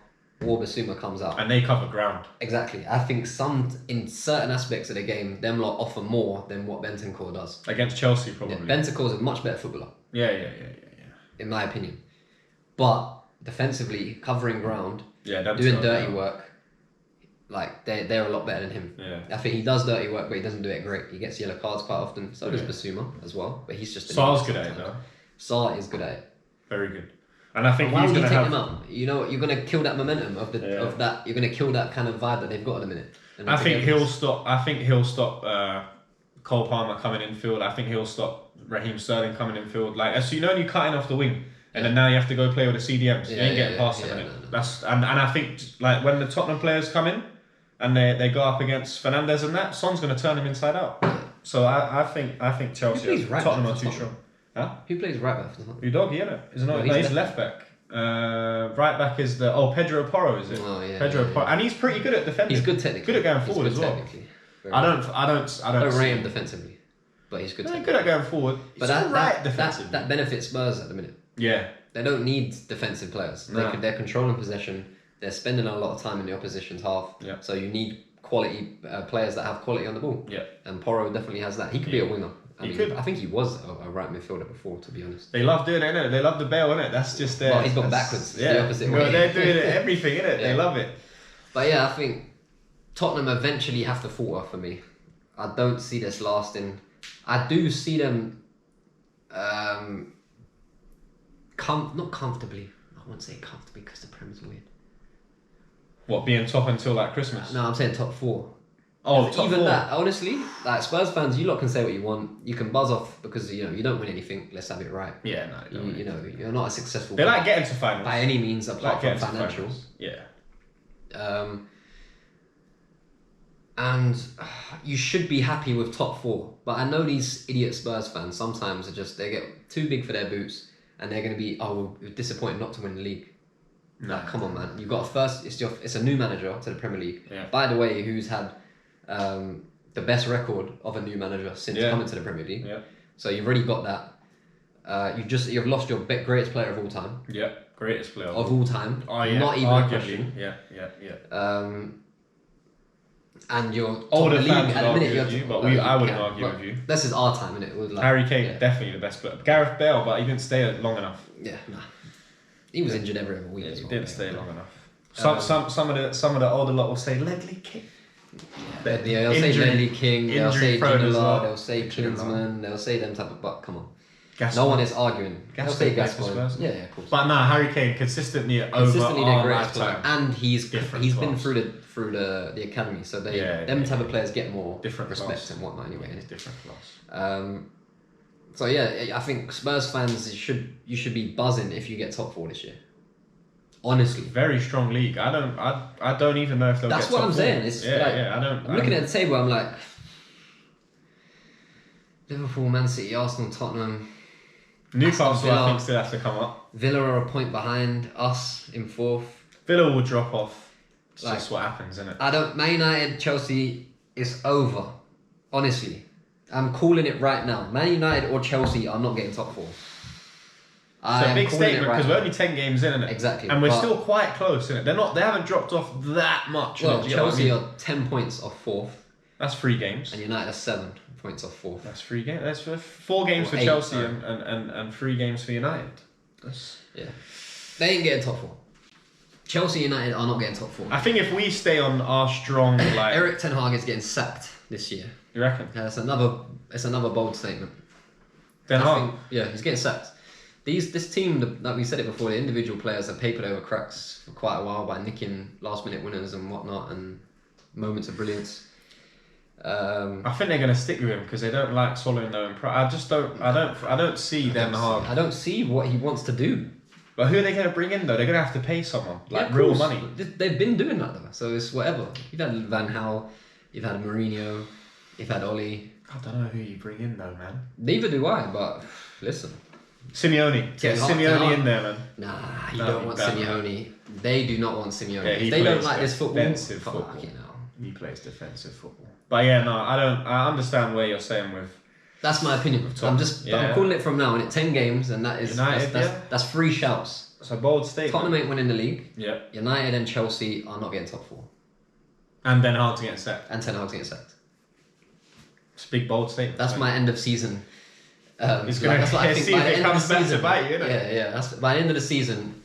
or Bissouma comes out. And they cover ground. Exactly. I think in certain aspects of the game, them lot offer more than what Bentancur does. Against Chelsea, probably. Yeah, Bentancur is a much better footballer. Yeah. In my opinion. But defensively, covering ground, doing dirty work, like they're a lot better than him. Yeah. I think he does dirty work, but he doesn't do it great. He gets yellow cards quite often. So does Bissouma as well. But he's just... Sarr's good at it, though. Sarr is good at it. Very good. And I think he's going to take him out? You know what? You're going to kill that momentum of that. You're going to kill that kind of vibe that they've got at the minute. I think he'll stop Cole Palmer coming in field. I think he'll stop Raheem Sterling coming in field. Like, as you know, you're cutting off the wing. And then now you have to go play with the CDMs. You ain't getting past them. No. And I think like when the Tottenham players come in and they go up against Fernandes and that, Son's going to turn him inside out. So I think Chelsea, Tottenham are too strong. Huh? Who plays right back for Tottenham? Udog, he's left back. Right back is Pedro Porro, is it? Oh yeah. Pedro Porro, and he's pretty good at defending. He's good technically. Good at going forward as well. I don't rate him defensively, but he's good. He's good at going forward. But that benefits Spurs at the minute. Yeah. They don't need defensive players. No. They're controlling possession. They're spending a lot of time in the opposition's half. Yeah. So you need quality players that have quality on the ball. Yeah. And Porro definitely has that. He could be a winger. He could. I think he was a right midfielder before, to be honest. They love doing it, innit? They love the Bale, innit? That's just their... Well, he's gone backwards. The opposite way. They're doing everything, innit? They love it. But yeah, I think Tottenham eventually have to falter for me. I don't see this lasting. I do see them... not comfortably. I won't say comfortably because the Prem's weird. What, being top until like Christmas? No, I'm saying top 4. Oh, top even 4. That, honestly, like Spurs fans, you lot can say what you want. You can buzz off because you don't win anything. Let's have it right. Yeah, no, you're not a successful. They like getting to finals by any means, apart from financial. Yeah. And you should be happy with top 4, but I know these idiot Spurs fans sometimes they get too big for their boots. And they're going to be, we're disappointed not to win the league. No, like, come on, man! You've got it's a new manager to the Premier League. Yeah. By the way, who's had the best record of a new manager since coming to the Premier League. Yeah. So you've already got that. You've lost your greatest player of all time. Yeah, greatest player of all time. Oh yeah, not even a question. Yeah. And you're older fans would argue with you, but I wouldn't argue with you. This is our time, isn't it? Like, Harry Kane, definitely the best player. Gareth Bale, but he didn't stay long enough. Yeah, nah. He was injured every other week. Yeah, he didn't stay long enough. Some of the older lot will say Ledley King. Yeah, they'll say Ledley King. They'll say Ginola. They'll say Klinsmann. They'll say them type of. But come on. Gascoigne. No one is arguing. I'll say Gascoigne. Gascoigne. Yeah, of course. But no, Harry Kane consistently the our greatest player, lifetime. and he's Different been class. through the academy, so them type of players get more Different respect class. and whatnot anyway. It's different class. So yeah, I think Spurs fans you should be buzzing if you get top 4 this year. Honestly, Very strong league. I don't even know if they'll that's get what top I'm 4. saying. It's I'm looking at the table. I'm like, Liverpool, Man City, Arsenal, Tottenham, Newcastle. Villa. I think still has to come up. Villa are a point behind us in 4th. Villa will drop off. It's Like- just what happens, isn't it? Man United, Chelsea is over. Honestly, I'm calling it right now. Man United or Chelsea are not getting top 4. It's a big statement because we're only 10 games in, innit? Exactly, And we're but- still quite close, innit? They haven't dropped off that much. Well, innit? Do you know what I Chelsea mean? are 10 points off 4th, That's 3 games. and United are 7 points off 4th. That's 3 games. That's 4 games Or for 8, Chelsea sorry. and 3 games for United. Yeah, they ain't getting top 4. Chelsea United are not getting top 4. I think if we stay on our strong, like, Eric Ten Hag is getting sacked this year. you reckon? It's another bold statement. Then I Hag. think, yeah, he's getting sacked. This team, like we said it before, the individual players have papered over cracks for quite a while by nicking last-minute winners and whatnot, and moments of brilliance. I think they're going to stick with him because they don't like swallowing their own pride. I don't see Ten Hag. I don't see what he wants to do. But who are they going to bring in though? They're going to have to pay someone like Yeah, of real course. money. They've been doing that though, so it's whatever. You've had Van Gaal, you've had Mourinho, you've had Oli. I don't know who you bring in though, man. Neither do I, but listen. Simeone. Get Ten Hag, Simeone in there, man. Nah, you No, don't want don't. Simeone. They do not want Simeone. Yeah, he if they don't plays like this football, defensive fuck, football. you know. He plays defensive football. But yeah, no, I don't. I understand where you're saying with. That's my opinion. Top- I'm yeah. calling it from now on. It's 10 games, and that is United, that's 3 shouts. It's a bold statement. Tottenham ain't winning the league. Yeah. United and Chelsea are not getting top 4, And then hard to get set. and Ten Hag's getting sacked. It's a big bold statement. That's my end of season. It's gonna that's what I think see by if the it end of comes the back season. to bite you, innit? Yeah. That's by the end of the season.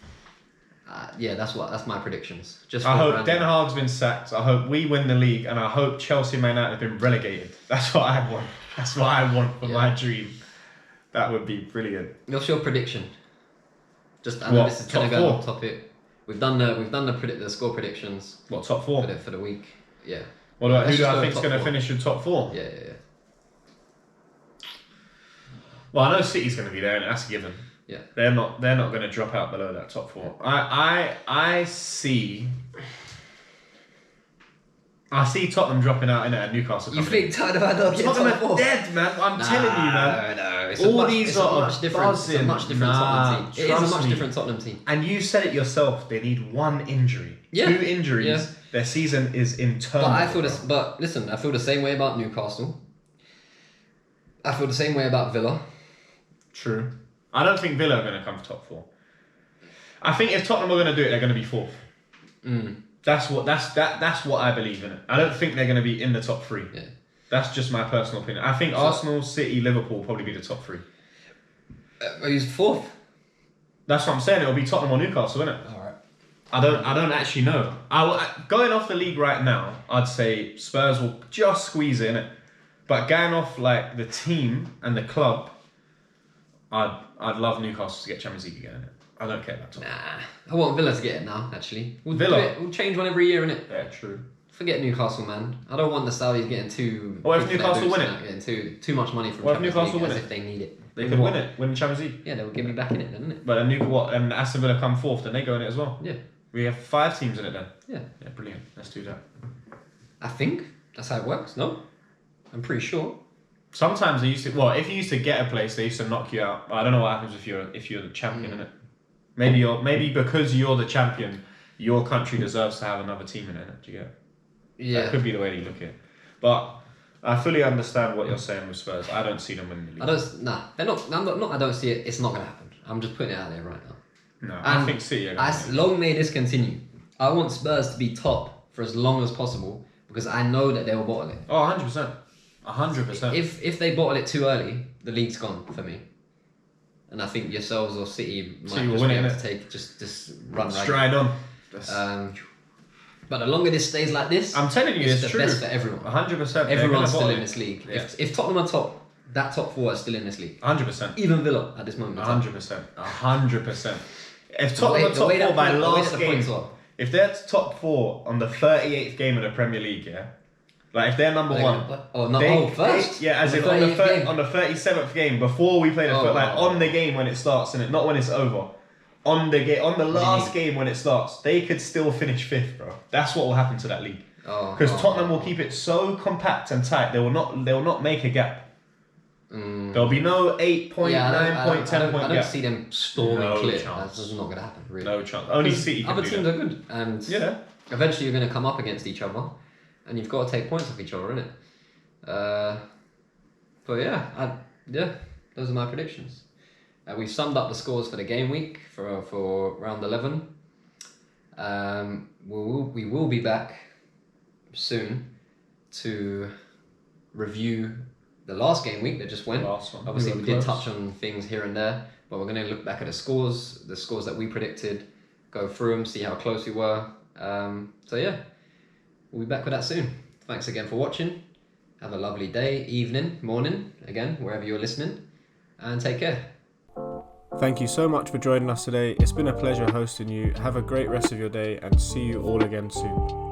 That's my predictions. Just I for hope random. Den Hag's been sacked. I hope we win the league, and I hope Chelsea and Man United have been relegated. That's what I want. That's what I want for my dream. That would be brilliant. What's your prediction? I know What, this is kind of top going off 4? topic. We've done the score predictions What, top 4? for the week. Yeah. What about, who Let's do just I go think's top going to 4. finish in top 4? Yeah. Well, I know City's going to be there, and that's a given. Yeah. They're not going to drop out below that top 4. I see Tottenham dropping out in it and Newcastle. You coming in. think Tottenham are getting Tottenham top are 4? dead, man. I'm telling you, man. No, it's All a much, these it's a are much different. It's a buzzing. much different Tottenham team. It is a trust much me. different Tottenham team. And you said it yourself. They need 1 injury. Yeah. 2 injuries. Yeah. Their season is in turmoil. But I feel this. But listen, I feel the same way about Newcastle. I feel the same way about Villa. True. I don't think Villa are going to come top 4. I think if Tottenham are going to do it, they're going to be 4th. That's what I believe in it. I don't think they're going to be in the top 3. Yeah. That's just my personal opinion. I think Arsenal, City, Liverpool will probably be the top 3. He's 4th. That's what I'm saying. It'll be Tottenham or Newcastle, isn't it? All right. I don't actually know. Going off the league right now, I'd say Spurs will just squeeze it, innit? But going off like the team and the club, I'd love Newcastle to get Champions League again, innit? I don't care about Tottenham. Nah, I want Villa to get it now. Actually, Villa? We'll change one every year, innit? Yeah, true. Forget Newcastle, man. I don't want the Saudis getting too. What if big for their Newcastle boots win and that, getting too much money from What if Champions Newcastle League win as it? if they need it. They could win it, win the Champions League. Yeah, they will give me back in it, then, innit? But and Aston Villa come 4th, then they go in it as well. Yeah. We have 5 teams in it then. Yeah. Yeah, brilliant. Let's do that. I think that's how it works. No, I'm pretty sure. Sometimes they used to. Well, if you used to get a place, they used to knock you out. I don't know what happens if you're the champion, innit? Maybe because you're the champion, your country deserves to have another team in it. Do you get? Yeah. That could be the way you look at it. But I fully understand what you're saying with Spurs. I don't see them winning the league. They're not. I don't see it. It's not gonna happen. I'm just putting it out there right now. No, And I think City are As long may this continue. I want Spurs to be top for as long as possible because I know that they will bottle it. Oh, 100%. 100%. If they bottle it too early, the league's gone for me. And I think yourselves or City might City will just win be it, able innit? to take just run right. Stride on. But the longer this stays like this, I'm telling you, it's the true. best for everyone. 100%. Everyone's still in this league. Yeah. If Tottenham are top, that top 4 are still in this league. 100%. Even Villa at this moment. 100%. 100%. If Tottenham are top 4 by last game, if they're top 4 on the 38th game of the Premier League, yeah, like if they're number 1, first. As in on the 37th game before we play on the game when it starts, and not when it's over. On the last game when it starts, they could still finish 5th, bro. That's what will happen to that league. Because Tottenham will keep it so compact and tight, they will not make a gap. There'll be no 8 point, 9 point, 10 point gap. I don't see them storming clear. Chance. That's not going to happen, really. No chance. Only City can other do teams that. are good, and eventually you're going to come up against each other, and you've got to take points off each other, innit? But yeah, those are my predictions. We've summed up the scores for the game week for round 11. We will be back soon to review the last game week that just went. Obviously, we did touch on things here and there, but we're going to look back at the scores that we predicted, go through them, see how close we were. So yeah, we'll be back with that soon. Thanks again for watching. Have a lovely day, evening, morning, again, wherever you're listening, and take care. Thank you so much for joining us today. It's been a pleasure hosting you. Have a great rest of your day and see you all again soon.